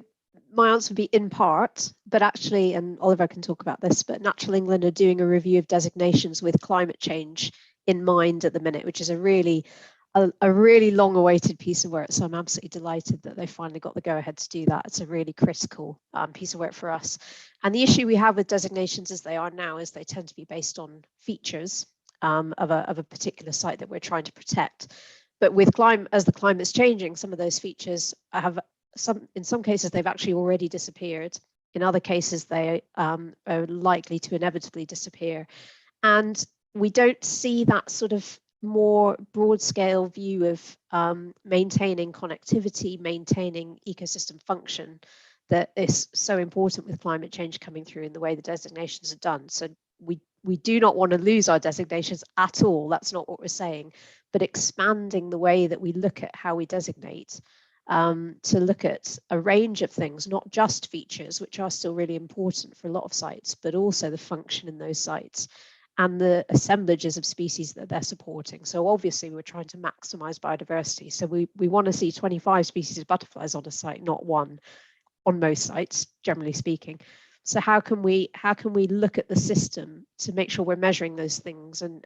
my answer would be in part, but actually, and Oliver can talk about this, but Natural England are doing a review of designations with climate change in mind at the minute, which is a really long-awaited piece of work. So I'm absolutely delighted that they finally got the go-ahead to do that. It's a really critical piece of work for us. And the issue we have with designations as they are now is they tend to be based on features of a particular site that we're trying to protect. But with as the climate's changing, some of those features have in some cases they've actually already disappeared. In other cases, they are likely to inevitably disappear. And we don't see that sort of more broad scale view of maintaining connectivity, maintaining ecosystem function that is so important with climate change coming through in the way the designations are done. So we do not want to lose our designations at all. That's not what we're saying, but expanding the way that we look at how we designate to look at a range of things, not just features, which are still really important for a lot of sites, but also the function in those sites and the assemblages of species that they're supporting. So obviously we're trying to maximize biodiversity. So we want to see 25 species of butterflies on a site, not one, on most sites, generally speaking. So how can we look at the system to make sure we're measuring those things and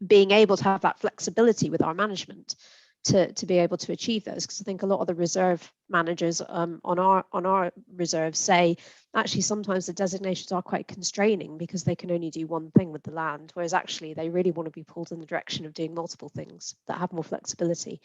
being able to have that flexibility with our management to be able to achieve those? Because I think a lot of the reserve managers on our reserves say actually sometimes the designations are quite constraining because they can only do one thing with the land, whereas actually they really want to be pulled in the direction of doing multiple things that have more flexibility.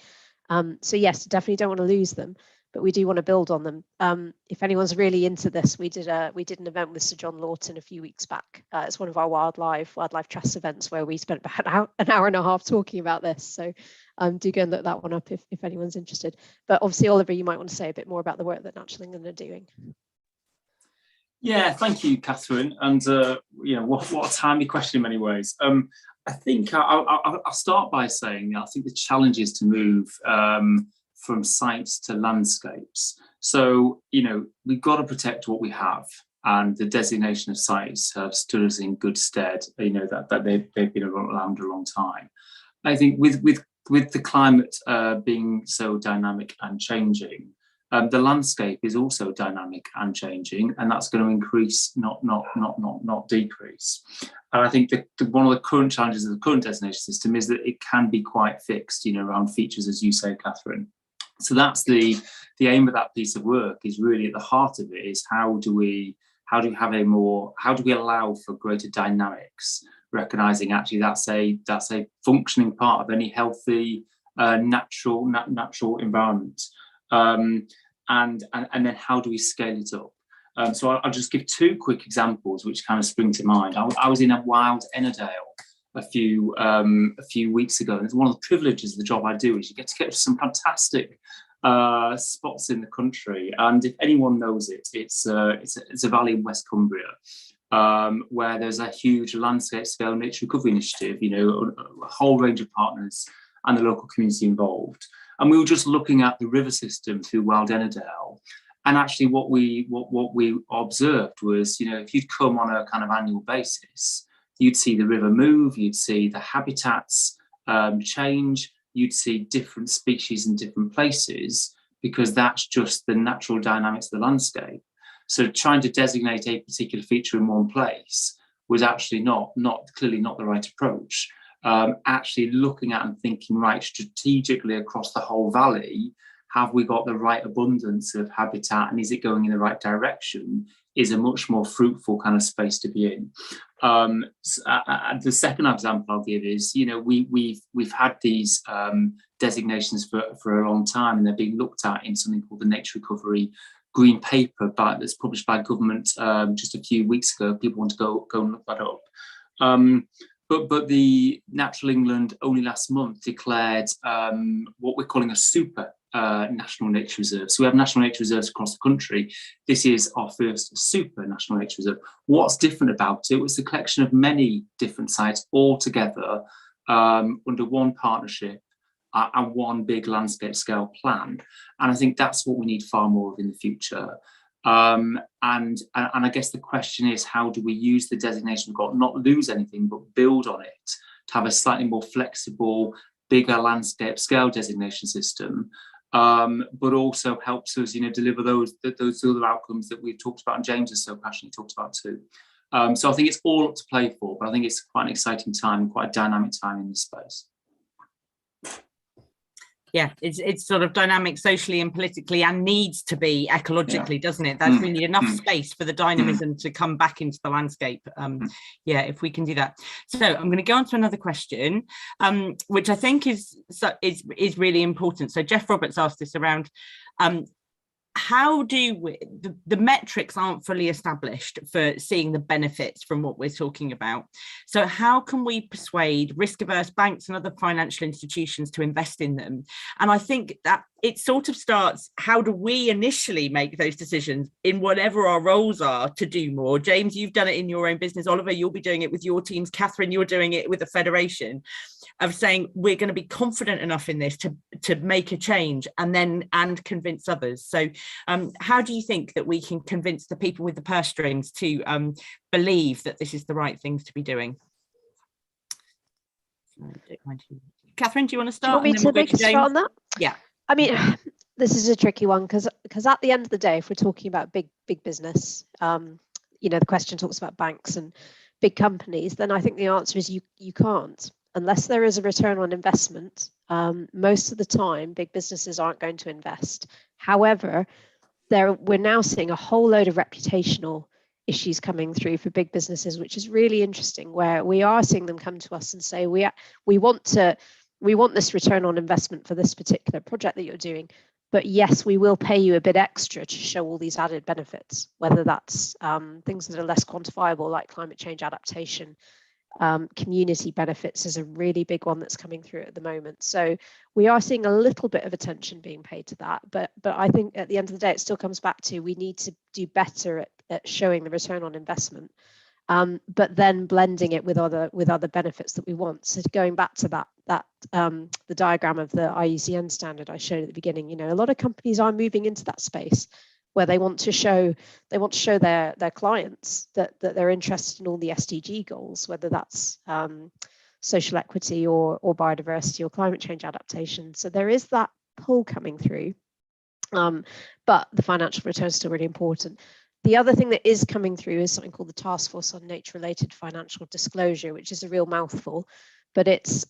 So yes, definitely don't want to lose them, but we do want to build on them. If anyone's really into this, we did an event with Sir John Lawton a few weeks back. It's one of our wildlife trust events where we spent about an hour and a half talking about this. So do go and look that one up if anyone's interested. But obviously, Oliver, you might want to say a bit more about the work that Natural England are doing. Yeah, thank you, Kathryn. And what a timely question in many ways. I think I'll start by saying I think the challenge is to move from sites to landscapes. So, we've got to protect what we have, and the designation of sites have stood us in good stead, that they've been around a long time. I think with the climate being so dynamic and changing, the landscape is also dynamic and changing, and that's going to increase, not decrease. And I think one of the current challenges of the current designation system is that it can be quite fixed, around features, as you say, Kathryn. So that's the aim of that piece of work, is really at the heart of it is how do we allow for greater dynamics, recognizing actually that's a functioning part of any healthy natural environment. And then how do we scale it up? So I'll just give two quick examples which kind of spring to mind. I was in a wild Ennerdale a few weeks ago, and it's one of the privileges of the job I do is you get to get to some fantastic spots in the country. And if anyone knows it, it's a valley in West Cumbria, where there's a huge landscape scale nature recovery initiative, a whole range of partners and the local community involved. And we were just looking at the river system through Wild Ennerdale. And actually what we observed was, if you'd come on a kind of annual basis, you'd see the river move, you'd see the habitats change, you'd see different species in different places, because that's just the natural dynamics of the landscape. So trying to designate a particular feature in one place was actually clearly not the right approach. Actually looking at and thinking, right, strategically across the whole valley, have we got the right abundance of habitat, and is it going in the right direction, is a much more fruitful kind of space to be in. The second example I'll give is, we've had these designations for a long time, and they're being looked at in something called the Nature Recovery Green Paper that's published by government just a few weeks ago. People want to go and look that up. But the Natural England only last month declared what we're calling a super national nature reserve. So we have national nature reserves across the country. This is our first super national nature reserve. What's different about it was the collection of many different sites all together under one partnership and one big landscape scale plan. And I think that's what we need far more of in the future. And I guess the question is, how do we use the designation we've got, not lose anything, but build on it to have a slightly more flexible, bigger landscape scale designation system, but also helps us, deliver those other outcomes that we've talked about, and James has so passionately talked about too. So I think it's all up to play for, but I think it's quite an exciting time, quite a dynamic time in this space. Yeah, it's sort of dynamic socially and politically, and needs to be ecologically, doesn't it? That's really enough space for the dynamism to come back into the landscape. If we can do that. So I'm going to go on to another question, which I think is really important. So Jeff Roberts asked this around how do we, the metrics aren't fully established for seeing the benefits from what we're talking about. So how can we persuade risk-averse banks and other financial institutions to invest in them? And I think that it sort of starts, how do we initially make those decisions in whatever our roles are to do more? James, you've done it in your own business. Oliver, you'll be doing it with your teams. Kathryn, you're doing it with the Federation, of saying we're going to be confident enough in this to make a change and convince others. So how do you think that we can convince the people with the purse strings to believe that this is the right things to be doing? Kathryn, do you want to start? Do you want me to make a start on that? Yeah. I mean, this is a tricky one because at the end of the day, if we're talking about big business, the question talks about banks and big companies, then I think the answer is you can't. Unless there is a return on investment, most of the time, big businesses aren't going to invest. However, we're now seeing a whole load of reputational issues coming through for big businesses, which is really interesting, where we are seeing them come to us and say, we want to we want this return on investment for this particular project that you're doing, but yes, we will pay you a bit extra to show all these added benefits, whether that's things that are less quantifiable like climate change adaptation. Community benefits is a really big one that's coming through at the moment. So we are seeing a little bit of attention being paid to that, but I think at the end of the day, it still comes back to we need to do better at showing the return on investment, but then blending it with other benefits that we want. So going back to that the diagram of the IUCN standard I showed at the beginning, you know, a lot of companies are moving into that space where they want to show their clients that they're interested in all the SDG goals, whether that's social equity or biodiversity or climate change adaptation. So there is that pull coming through, but the financial return is still really important. The other thing that is coming through is something called the Task Force on Nature-related Financial Disclosure, which is a real mouthful, but it's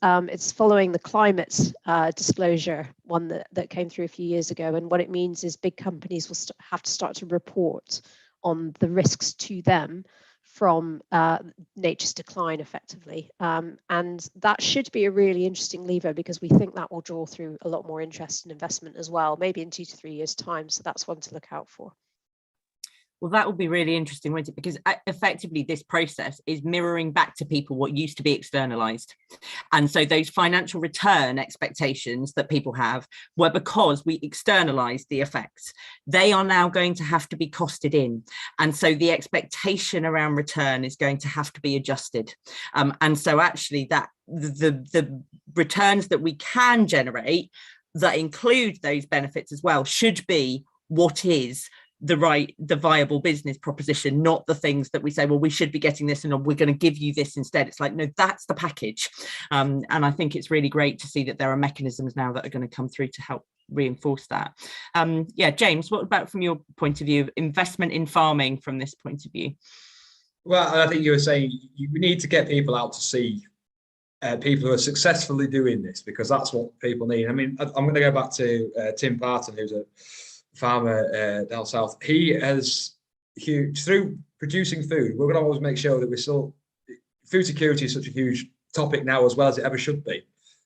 following the climate disclosure one that came through a few years ago. And what it means is big companies will have to start to report on the risks to them from nature's decline, effectively. And that should be a really interesting lever, because we think that will draw through a lot more interest and investment as well, maybe in 2 to 3 years' time. So that's one to look out for. Well, that will be really interesting, won't it? Because effectively this process is mirroring back to people what used to be externalized. And so those financial return expectations that people have were because we externalized the effects. They are now going to have to be costed in. And so the expectation around return is going to have to be adjusted. And so actually that the returns that we can generate that include those benefits as well should be what is the viable business proposition, not the things that we say, well, we should be getting this and we're going to give you this instead. It's like, no, that's the package. And I think it's really great to see that there are mechanisms now that are going to come through to help reinforce that. Yeah, James, what about from your point of view, investment in farming from this point of view? Well, I think you were saying we need to get people out to see people who are successfully doing this, because that's what people need. I mean, I'm going to go back to Tim Parton, who's a farmer down south. He has through producing food, we're going to always make sure that we're still, food security is such a huge topic now, as well as it ever should be.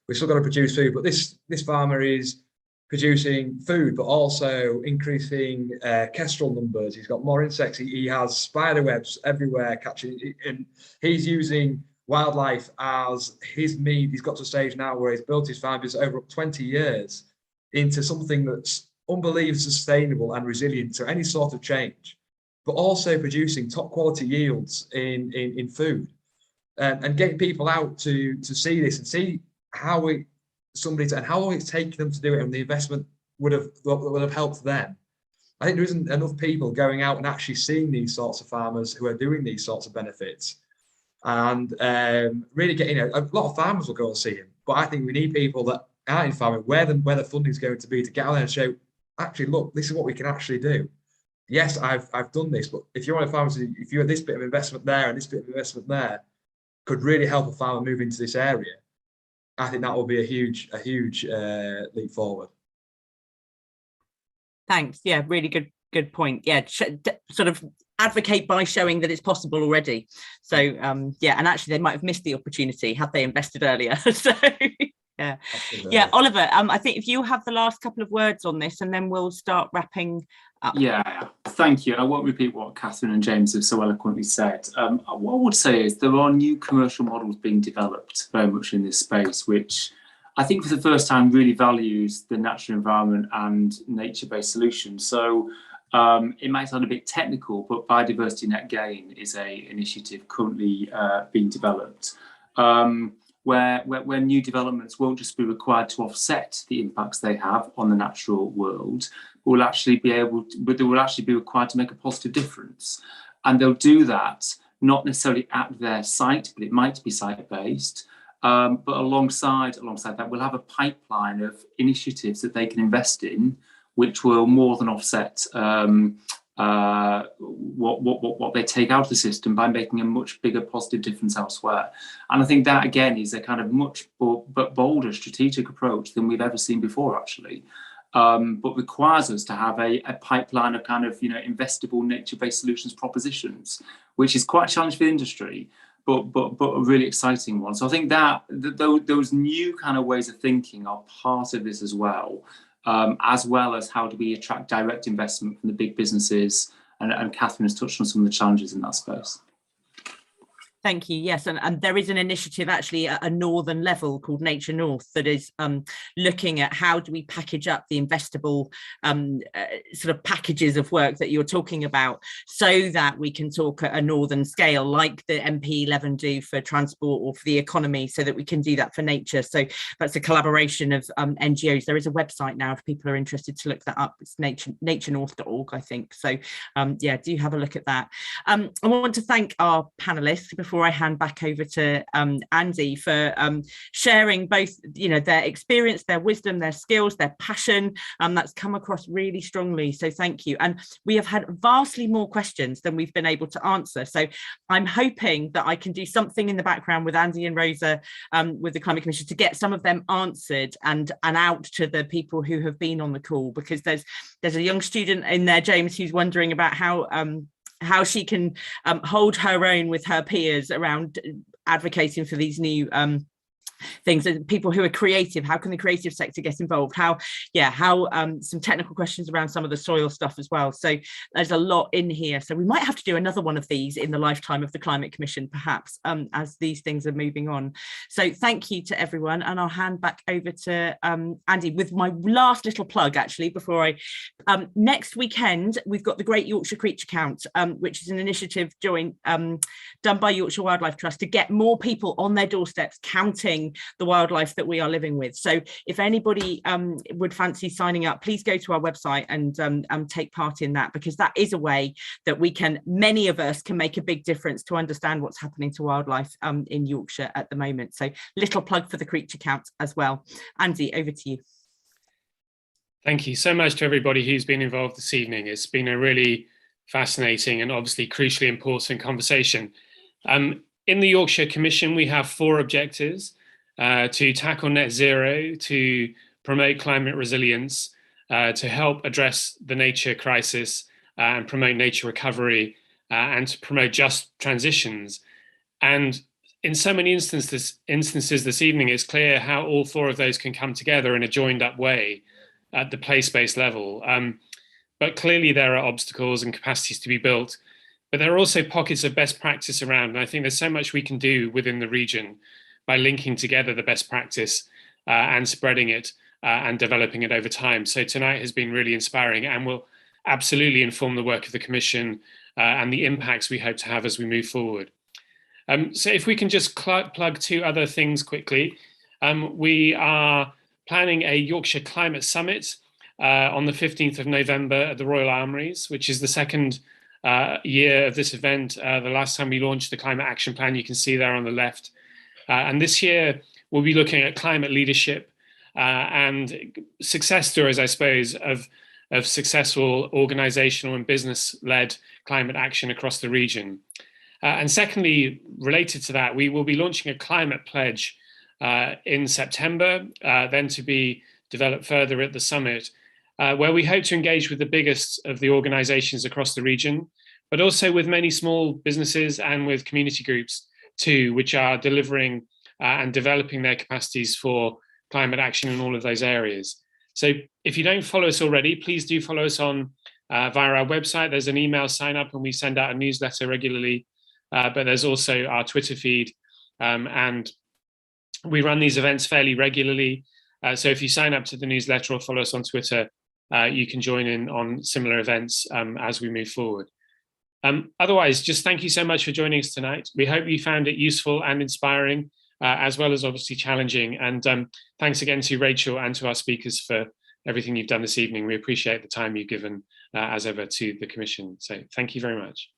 We're still going to produce food, but this farmer is producing food, but also increasing kestrel numbers. He's got more insects. He has spider webs everywhere catching, and he's using wildlife as his meat. He's got to a stage now where he's built his farm over 20 years into something that's unbelievably sustainable and resilient to any sort of change, but also producing top quality yields in food, and getting people out to see this and see how how long it's taken them to do it, and the investment would have helped them. I think there isn't enough people going out and actually seeing these sorts of farmers who are doing these sorts of benefits, and really getting, a lot of farmers will go and see him, but I think we need people that aren't in farming, where the funding is going to be, to get out there and show, actually, look, this is what we can actually do. Yes, I've done this, but if you're on a farm, if you're this bit of investment there and this bit of investment there could really help a farmer move into this area, I think that will be a huge leap forward. Thanks. Yeah, really good point. Yeah, sort of advocate by showing that it's possible already. So yeah, and actually they might have missed the opportunity had they invested earlier. So yeah. Yeah, Oliver, I think if you have the last couple of words on this, and then we'll start wrapping up. Yeah, thank you. I won't repeat what Kathryn and James have so eloquently said. What I would say is there are new commercial models being developed very much in this space, which I think for the first time really values the natural environment and nature-based solutions. So it might sound a bit technical, but Biodiversity Net Gain is an initiative currently being developed, where new developments won't just be required to offset the impacts they have on the natural world, but they will actually be required to make a positive difference. And they'll do that not necessarily at their site, but it might be site-based. But alongside that, we'll have a pipeline of initiatives that they can invest in, which will more than offset what they take out of the system by making a much bigger positive difference elsewhere. And I think that again is a kind of much bolder strategic approach than we've ever seen before, actually, but requires us to have a pipeline of kind of investable nature-based solutions propositions, which is quite a challenge for the industry. a really exciting one. So I think that those new kind of ways of thinking are part of this as well as how do we attract direct investment from the big businesses, and Kathryn has touched on some of the challenges in that space. Thank you. Yes, and there is an initiative actually at a northern level called Nature North that is looking at how do we package up the investable sort of packages of work that you're talking about, so that we can talk at a northern scale, like the MP11 do for transport or for the economy, so that we can do that for nature. So that's a collaboration of NGOs. There is a website now if people are interested to look that up. It's naturenorth.org, I think. So yeah, do have a look at that. I want to thank our panelists before I hand back over to Andy for sharing both, their experience, their wisdom, their skills, their passion. That's come across really strongly. So thank you. And we have had vastly more questions than we've been able to answer. So I'm hoping that I can do something in the background with Andy and Rosa with the Climate Commission to get some of them answered and out to the people who have been on the call, because there's a young student in there, James, who's wondering about how she can hold her own with her peers around advocating for these new things, and people who are creative. How can the creative sector get involved? How some technical questions around some of the soil stuff as well. So there's a lot in here. So we might have to do another one of these in the lifetime of the Climate Commission, perhaps, as these things are moving on. So thank you to everyone, and I'll hand back over to Andy with my last little plug, actually, before next weekend we've got the Great Yorkshire Creature Count, which is an initiative done by Yorkshire Wildlife Trust to get more people on their doorsteps counting the wildlife that we are living with. So if anybody would fancy signing up, please go to our website and take part in that, because that is a way that many of us can make a big difference to understand what's happening to wildlife in Yorkshire at the moment. So little plug for the Creature Count as well. Andy, over to you. Thank you so much to everybody who's been involved this evening. It's been a really fascinating and obviously crucially important conversation. In the Yorkshire Commission, we have 4 objectives: to tackle net zero, to promote climate resilience, to help address the nature crisis and promote nature recovery, and to promote just transitions. And in so many instances this evening, it's clear how all 4 of those can come together in a joined up way at the place-based level. But clearly there are obstacles and capacities to be built, but there are also pockets of best practice around. And I think there's so much we can do within the region by linking together the best practice and spreading it and developing it over time. So tonight has been really inspiring and will absolutely inform the work of the Commission and the impacts we hope to have as we move forward. So if we can just plug 2 other things quickly. We are planning a Yorkshire Climate Summit on the 15th of November at the Royal Armouries, which is the second year of this event. The last time we launched the Climate Action Plan, you can see there on the left. And this year, we'll be looking at climate leadership and success stories, I suppose, of successful organizational and business-led climate action across the region. And secondly, related to that, we will be launching a climate pledge in September, then to be developed further at the summit, where we hope to engage with the biggest of the organizations across the region, but also with many small businesses and with community groups too, which are delivering and developing their capacities for climate action in all of those areas. So if you don't follow us already, please do follow us on via our website. There's an email sign up and we send out a newsletter regularly, but there's also our Twitter feed, and we run these events fairly regularly. So if you sign up to the newsletter or follow us on Twitter, you can join in on similar events as we move forward. Otherwise, just thank you so much for joining us tonight. We hope you found it useful and inspiring, as well as obviously challenging. And thanks again to Rachael and to our speakers for everything you've done this evening. We appreciate the time you've given, as ever, to the Commission. So thank you very much.